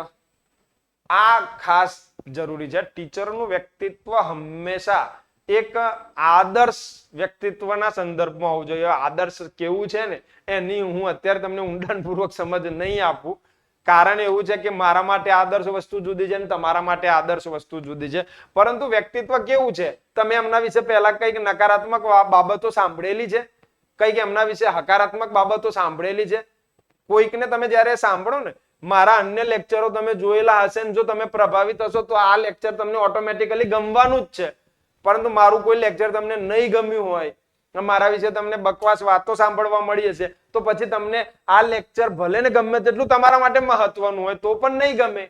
આ ખાસ જરૂરી છે. ટીચરનું વ્યક્તિત્વ હંમેશા એક આદર્શ વ્યક્તિત્વના સંદર્ભમાં હોવું જોઈએ. આદર્શ કેવું છે ને એની હું અત્યારે તમને ઊંડાણપૂર્વક સમજ નહીં આપું, કારણ એવું છે કે મારા માટે આદર્શ વસ્તુ જુદી છે અને તમારા માટે આદર્શ વસ્તુ જુદી છે. પરંતુ વ્યક્તિત્વ કેવું છે, તમે એમના વિશે પહેલા કઈક નકારાત્મક બાબતો સાંભળેલી છે, કઈક એમના વિશે હકારાત્મક બાબતો સાંભળેલી છે? કોઈકને તમે જયારે સાંભળો ને, મારા અન્ય લેક્ચરો તમે જોયેલા હશે ને જો તમે પ્રભાવિત હશો તો આ લેક્ચર તમને ઓટોમેટિકલી ગમવાનું જ છે. પરંતુ મારું કોઈ લેક્ચર તમને નહીં ગમ્યું હોય, મારા વિશે તમને બકવાસ વાતો સાંભળવા મળી હશે, તો પછી તમને આ લેક્ચર ભલે ને ગમે તેટલું તમારા માટે મહત્વનું હોય તો પણ નહીં ગમે.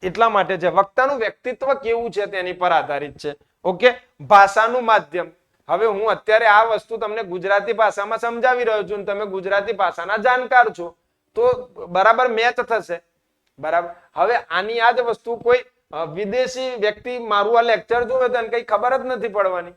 એટલા માટે છે વક્તાનું વ્યક્તિત્વ કેવું છે તેની પર આધારિત છે. ઓકે, ભાષાનું માધ્યમ. હવે હું અત્યારે આ વસ્તુ તમને ગુજરાતી ભાષામાં સમજાવી રહ્યો છું, તમે ગુજરાતી ભાષાના જાણકાર છો તો બરાબર મેચ થશે. બરાબર. હવે આની આ જ વસ્તુ કોઈ વિદેશી વ્યક્તિ મારું આ લેક્ચર જોવે તો એને કઈ ખબર જ નથી પડવાની.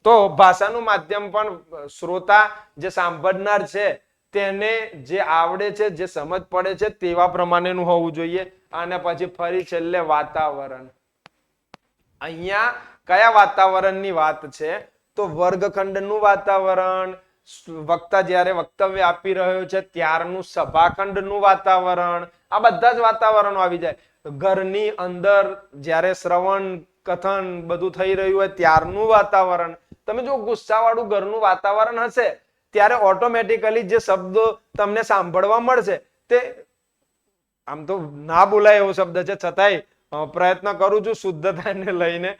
તો ભાષાનું માધ્યમ પણ શ્રોતા જે સાંભળનાર છે તેને જે આવડે છે, જે સમજ પડે છે તેવા પ્રમાણેનું હોવું જોઈએ. અને પછી ફરી છેલ્લે વાતાવરણ. અહીંયા કયા વાતાવરણની વાત છે? તો વર્ગખંડનું વાતાવરણ, વક્તા જ્યારે વક્તવ્ય આપી રહ્યો છે ત્યારનું સભાખંડનું વાતાવરણ, આ બધા જ વાતાવરણો આવી જાય. ઘરની અંદર જ્યારે શ્રવણ કથન બધું થઈ રહ્યું હોય ત્યારનું વાતાવરણ. તમે જો ગુસ્સાવાળું ઘરનું વાતાવરણ હશે ત્યારે ઓટોમેટિકલી જે શબ્દો તમને સાંભળવા મળશે તે, આમ તો ના બોલાય એવો શબ્દ છે છતાંય પ્રયત્ન કરું છું શુદ્ધતાને લઈને,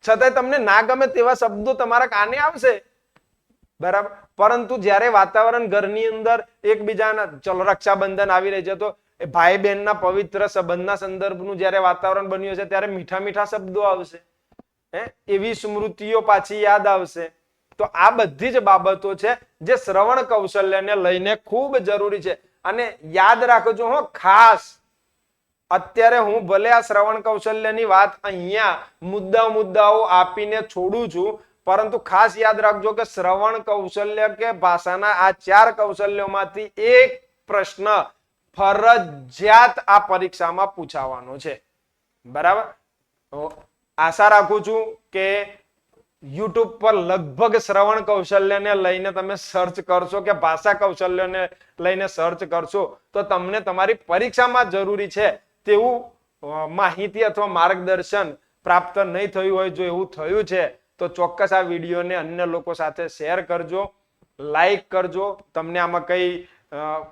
છતાંય તમને ના ગમે તેવા શબ્દો તમારા કાને આવશે. બરાબર. પરંતુ જ્યારે વાતાવરણ ઘરની અંદર એકબીજાના, ચલો રક્ષાબંધન આવી રહી છે તો ભાઈ બહેનના પવિત્ર સંબંધના સંદર્ભનું જ્યારે વાતાવરણ બન્યું છે ત્યારે મીઠા મીઠા શબ્દો આવશે, એવી સ્મૃતિઓ પાછી યાદ આવશે. તો આ બધી જ બાબતો છે જે શ્રવણ કૌશલ્યને લઈને ખૂબ જરૂરી છે. અને યાદ રાખજો હો, ખાસ અત્યારે હું ભલે આ શ્રવણ કૌશલ્યની વાત અહીંયા મુદ્દાઓ આપીને છોડું છું, પરંતુ ખાસ યાદ રાખજો કે શ્રવણ કૌશલ્ય કે ભાષાના આ 4 કૌશલ્યોમાંથી એક પ્રશ્ન ફરજિયાત આ પરીક્ષામાં પૂછાવાનો છે. બરાબર. આશા રાખું છું કે YouTube પર લગભગ શ્રવણ કૌશલ્યને લઈને તમે સર્ચ કરશો કે ભાષા કૌશલ્યને લઈને સર્ચ કરશો તો તમને તમારી પરીક્ષામાં જરૂરી છે તેવું માહિતી અથવા માર્ગદર્શન પ્રાપ્ત નહીં થયું હોય. જો એવું થયું છે તો ચોક્કસ આ વિડીયોને અન્ય લોકો સાથે શેર કરજો, લાઈક કરજો. તમને આમાં કઈ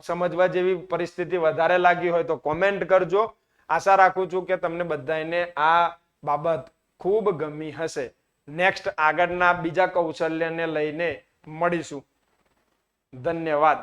સમજવા જેવી પરિસ્થિતિ વધારે લાગી હોય તો કોમેન્ટ કરજો. આશા રાખું છું કે તમને બધાને આ બાબત ખૂબ ગમી હશે. નેક્સ્ટ આગળના બીજા કૌશલ્યને લઈને મળીશું. ધન્યવાદ.